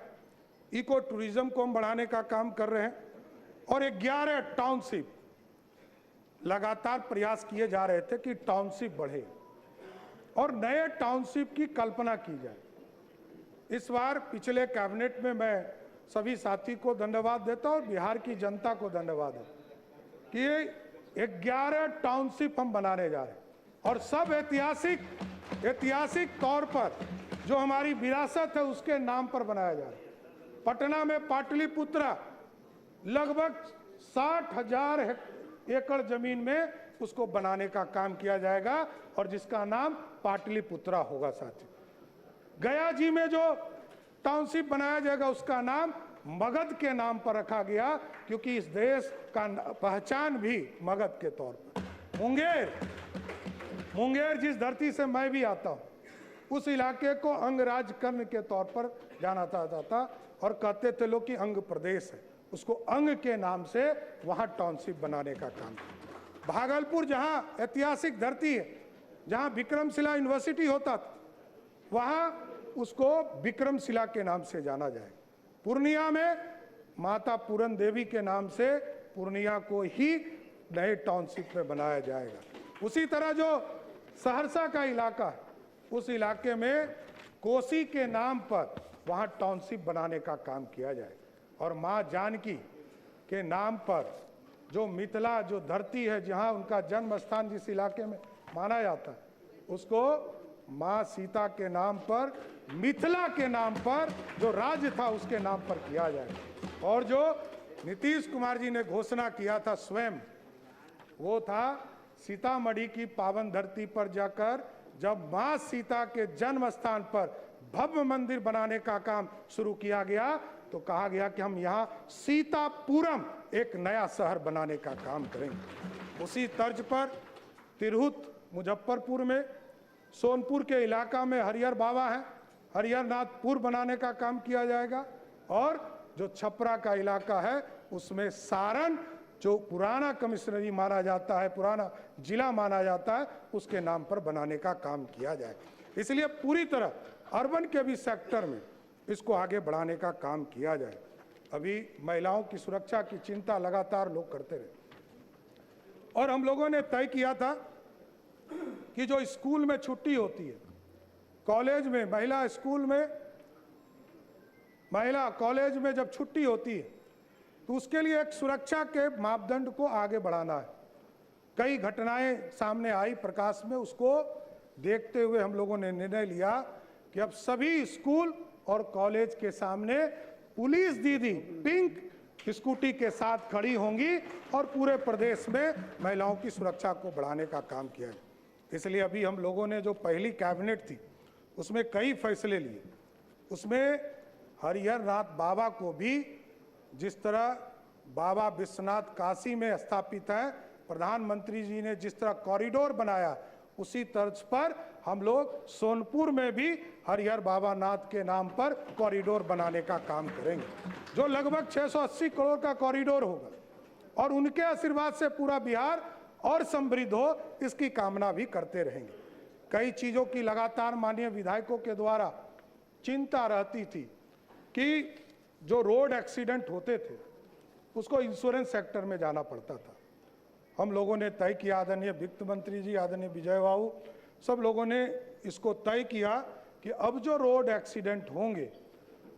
इको टूरिज्म को हम बढ़ाने का काम कर रहे हैं और 11 टाउनशिप लगातार प्रयास किए जा रहे थे कि टाउनशिप बढ़े और नए टाउनशिप की कल्पना की जाए। इस बार पिछले कैबिनेट में मैं सभी साथी को धन्यवाद देता हूं और बिहार की जनता को धन्यवाद देता कि 11 टाउनशिप हम बनाने जा रहे हैं और सब ऐतिहासिक तौर पर जो हमारी विरासत है उसके नाम पर बनाया जा रहा है। पटना में पाटलिपुत्रा लगभग 60,000 एकड़ जमीन में उसको बनाने का काम किया जाएगा और जिसका नाम पाटलिपुत्रा होगा साथियों। गया जी में जो टाउनशिप बनाया जाएगा उसका नाम मगध के नाम पर रखा गया क्योंकि इस देश का पहचान भी मगध के तौर पर। मुंगेर जिस धरती से मैं भी आता हूं उस इलाके को अंगराज कर्ण के तौर पर जाना जाता था और कहते थे लोग कि अंग प्रदेश है, उसको अंग के नाम से वहां टाउनशिप बनाने का काम। भागलपुर जहां ऐतिहासिक धरती है, जहां विक्रमशिला यूनिवर्सिटी होता था, वहां उसको विक्रमशिला के नाम से जाना जाए। पूर्णिया में माता पूरन देवी के नाम से पूर्णिया को ही नए टाउनशिप में बनाया जाएगा। उसी तरह जो सहरसा का इलाका है उस इलाके में कोसी के नाम पर वहां टाउनशिप बनाने का काम किया जाए और मां जानकी के नाम पर जो मिथिला जो धरती है जहां उनका जन्म स्थान जिस इलाके में माना जाता है उसको मां सीता के नाम पर मिथिला के नाम पर जो राज्य था उसके नाम पर किया जाए। और जो नीतीश कुमार जी ने घोषणा किया था स्वयं, वो था सीतामढ़ी की पावन धरती पर जाकर जब मां सीता के जन्म स्थान पर भव्य मंदिर बनाने का काम शुरू किया गया तो कहा गया कि हम यहाँ सीतापुरम एक नया शहर बनाने का काम करेंगे। उसी तर्ज पर तिरहुत मुजफ्फरपुर में, सोनपुर के इलाका में हरिहर बाबा है, हरिहरनाथपुर बनाने का काम किया जाएगा और जो छपरा का इलाका है उसमें सारण जो पुराना कमिश्नरी माना जाता है, पुराना जिला माना जाता है, उसके नाम पर बनाने का काम किया जाए। इसलिए पूरी तरह अर्बन के भी सेक्टर में इसको आगे बढ़ाने का काम किया जाए। अभी महिलाओं की सुरक्षा की चिंता लगातार लोग करते रहे और हम लोगों ने तय किया था कि जो स्कूल में छुट्टी होती है, कॉलेज में महिला कॉलेज में जब छुट्टी होती है तो उसके लिए एक सुरक्षा के मापदंड को आगे बढ़ाना है। कई घटनाएं सामने आई प्रकाश में, उसको देखते हुए हम लोगों ने निर्णय लिया कि अब सभी स्कूल और कॉलेज के सामने पुलिस दीदी पिंक स्कूटी के साथ खड़ी होंगी और पूरे प्रदेश में महिलाओं की सुरक्षा को बढ़ाने का काम किया है। इसलिए अभी हम लोगों ने जो पहली कैबिनेट थी उसमें कई फैसले लिए। उसमें हरिहरनाथ बाबा को भी जिस तरह बाबा विश्वनाथ काशी में स्थापित है, प्रधानमंत्री जी ने जिस तरह कॉरिडोर बनाया उसी तर्ज पर हम लोग सोनपुर में भी हरिहर बाबा नाथ के नाम पर कॉरिडोर बनाने का काम करेंगे जो लगभग 680 करोड़ का कॉरिडोर होगा और उनके आशीर्वाद से पूरा बिहार और समृद्ध हो इसकी कामना भी करते रहेंगे। कई चीज़ों की लगातार माननीय विधायकों के द्वारा चिंता रहती थी कि जो रोड एक्सीडेंट होते थे उसको इंश्योरेंस सेक्टर में जाना पड़ता था। हम लोगों ने तय किया, आदरणीय वित्त मंत्री जी, आदरणीय विजय बाबू, सब लोगों ने इसको तय किया कि अब जो रोड एक्सीडेंट होंगे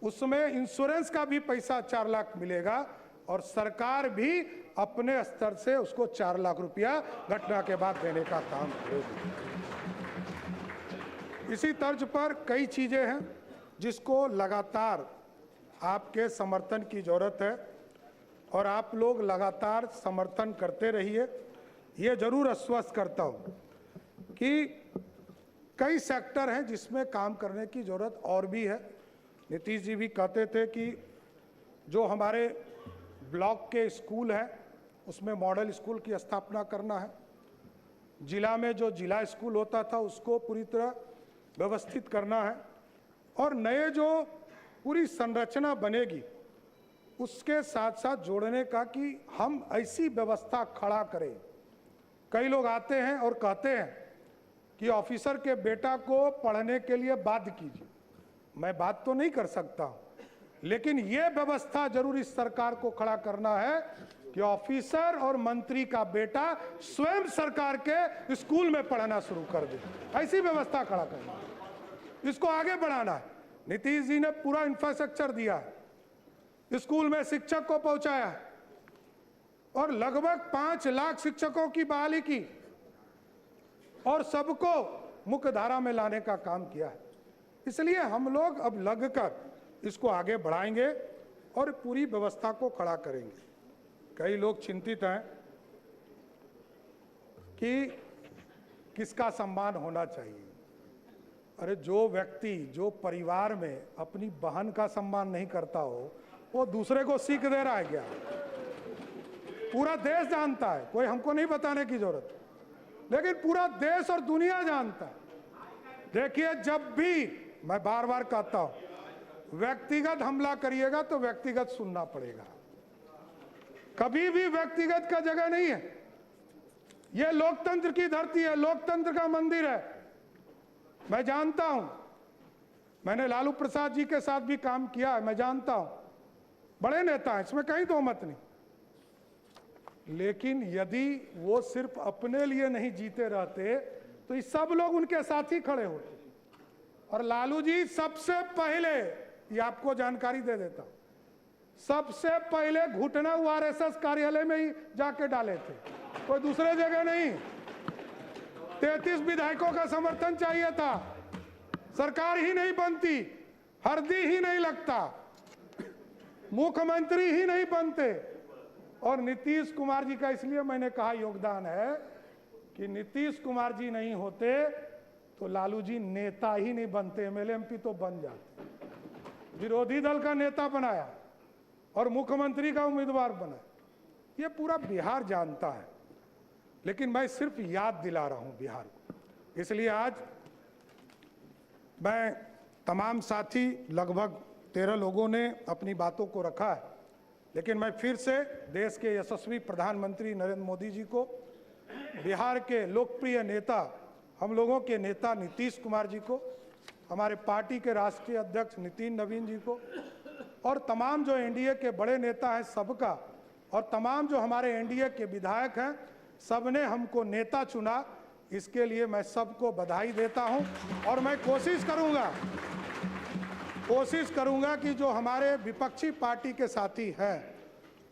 उसमें इंश्योरेंस का भी पैसा 4 लाख मिलेगा और सरकार भी अपने स्तर से उसको 4 लाख रुपया घटना के बाद देने का काम करेगी। इसी तर्ज पर कई चीज़ें हैं जिसको लगातार आपके समर्थन की जरूरत है और आप लोग लगातार समर्थन करते रहिए। ये जरूर आश्वस्त करता हूँ कि कई सेक्टर हैं जिसमें काम करने की ज़रूरत और भी है। नीतीश जी भी कहते थे कि जो हमारे ब्लॉक के स्कूल हैं उसमें मॉडल स्कूल की स्थापना करना है। जिला में जो जिला स्कूल होता था उसको पूरी तरह व्यवस्थित करना है और नए जो पूरी संरचना बनेगी, उसके साथ साथ जोड़ने का कि हम ऐसी व्यवस्था खड़ा करें। कई लोग आते हैं और कहते हैं कि ऑफिसर के बेटा को पढ़ने के लिए बाध्य कीजिए। मैं बात तो नहीं कर सकता हूं, लेकिन यह व्यवस्था जरूर इस सरकार को खड़ा करना है कि ऑफिसर और मंत्री का बेटा स्वयं सरकार के स्कूल में पढ़ना शुरू कर दे। ऐसी व्यवस्था खड़ा करना है, इसको आगे बढ़ाना है। नीतीश जी ने पूरा इंफ्रास्ट्रक्चर दिया है, स्कूल में शिक्षक को पहुंचाया है और लगभग 5 लाख शिक्षकों की बहाली की और सबको मुख्य धारा में लाने का काम किया है। इसलिए हम लोग अब लगकर इसको आगे बढ़ाएंगे और पूरी व्यवस्था को खड़ा करेंगे। कई लोग चिंतित हैं कि किसका सम्मान होना चाहिए। अरे जो व्यक्ति जो परिवार में अपनी बहन का सम्मान नहीं करता हो, वो दूसरे को सीख दे रहा है क्या? पूरा देश जानता है, कोई हमको नहीं बताने की जरूरत, लेकिन पूरा देश और दुनिया जानता है। देखिए, जब भी मैं बार बार कहता हूं, व्यक्तिगत हमला करिएगा तो व्यक्तिगत सुनना पड़ेगा। कभी भी व्यक्तिगत का जगह नहीं है। यह लोकतंत्र की धरती है, लोकतंत्र का मंदिर है। मैं जानता हूं, मैंने लालू प्रसाद जी के साथ भी काम किया है, मैं जानता हूं, बड़े नेता हैं, इसमें कहीं दो मत नहीं। लेकिन यदि वो सिर्फ अपने लिए नहीं जीते रहते तो ये सब लोग उनके साथ ही खड़े होते। और लालू जी सबसे पहले, ये आपको जानकारी दे देता हूं, सबसे पहले घुटना आरएसएस कार्यालय में ही जाके डाले थे, कोई दूसरे जगह नहीं। 33 विधायकों का समर्थन चाहिए था, सरकार ही नहीं बनती, हरदी ही नहीं लगता, मुख्यमंत्री ही नहीं बनते। और नीतीश कुमार जी का इसलिए मैंने कहा योगदान है कि नीतीश कुमार जी नहीं होते तो लालू जी नेता ही नहीं बनते, एमएलए एमपी तो बन जाते। विरोधी दल का नेता बनाया और मुख्यमंत्री का उम्मीदवार बनाया, ये पूरा बिहार जानता है। लेकिन मैं सिर्फ याद दिला रहा हूं बिहार को। इसलिए आज मैं तमाम साथी, लगभग 13 लोगों ने अपनी बातों को रखा है, लेकिन मैं फिर से देश के यशस्वी प्रधानमंत्री नरेंद्र मोदी जी को, बिहार के लोकप्रिय नेता, हम लोगों के नेता नीतीश कुमार जी को, हमारे पार्टी के राष्ट्रीय अध्यक्ष नितिन नवीन जी को और तमाम जो एनडीए के बड़े नेता हैं सबका, और तमाम जो हमारे एनडीए के विधायक हैं, सबने हमको नेता चुना, इसके लिए मैं सबको बधाई देता हूं। और मैं कोशिश करूंगा कि जो हमारे विपक्षी पार्टी के साथी हैं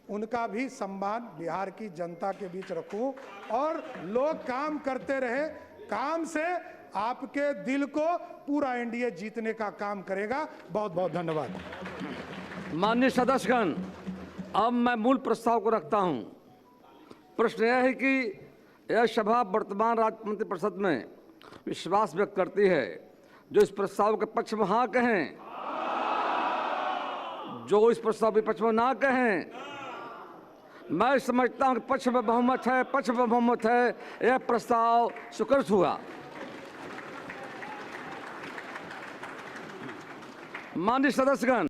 उनका भी सम्मान बिहार की जनता के बीच रखूं और लोग काम करते रहे। काम से आपके दिल को पूरा एनडीए जीतने का काम करेगा। बहुत बहुत धन्यवाद। माननीय सदस्यगण, अब मैं मूल प्रस्ताव को रखता हूं। प्रश्न यह है कि यह सभा वर्तमान राज्य मंत्रिपरिषद में विश्वास व्यक्त करती है। जो इस प्रस्ताव के पक्ष में हाँ कहें, जो इस प्रस्ताव के पक्ष में ना कहें। मैं समझता हूं कि पक्ष में बहुमत है, यह प्रस्ताव स्वीकृत हुआ। माननीय सदस्यगण,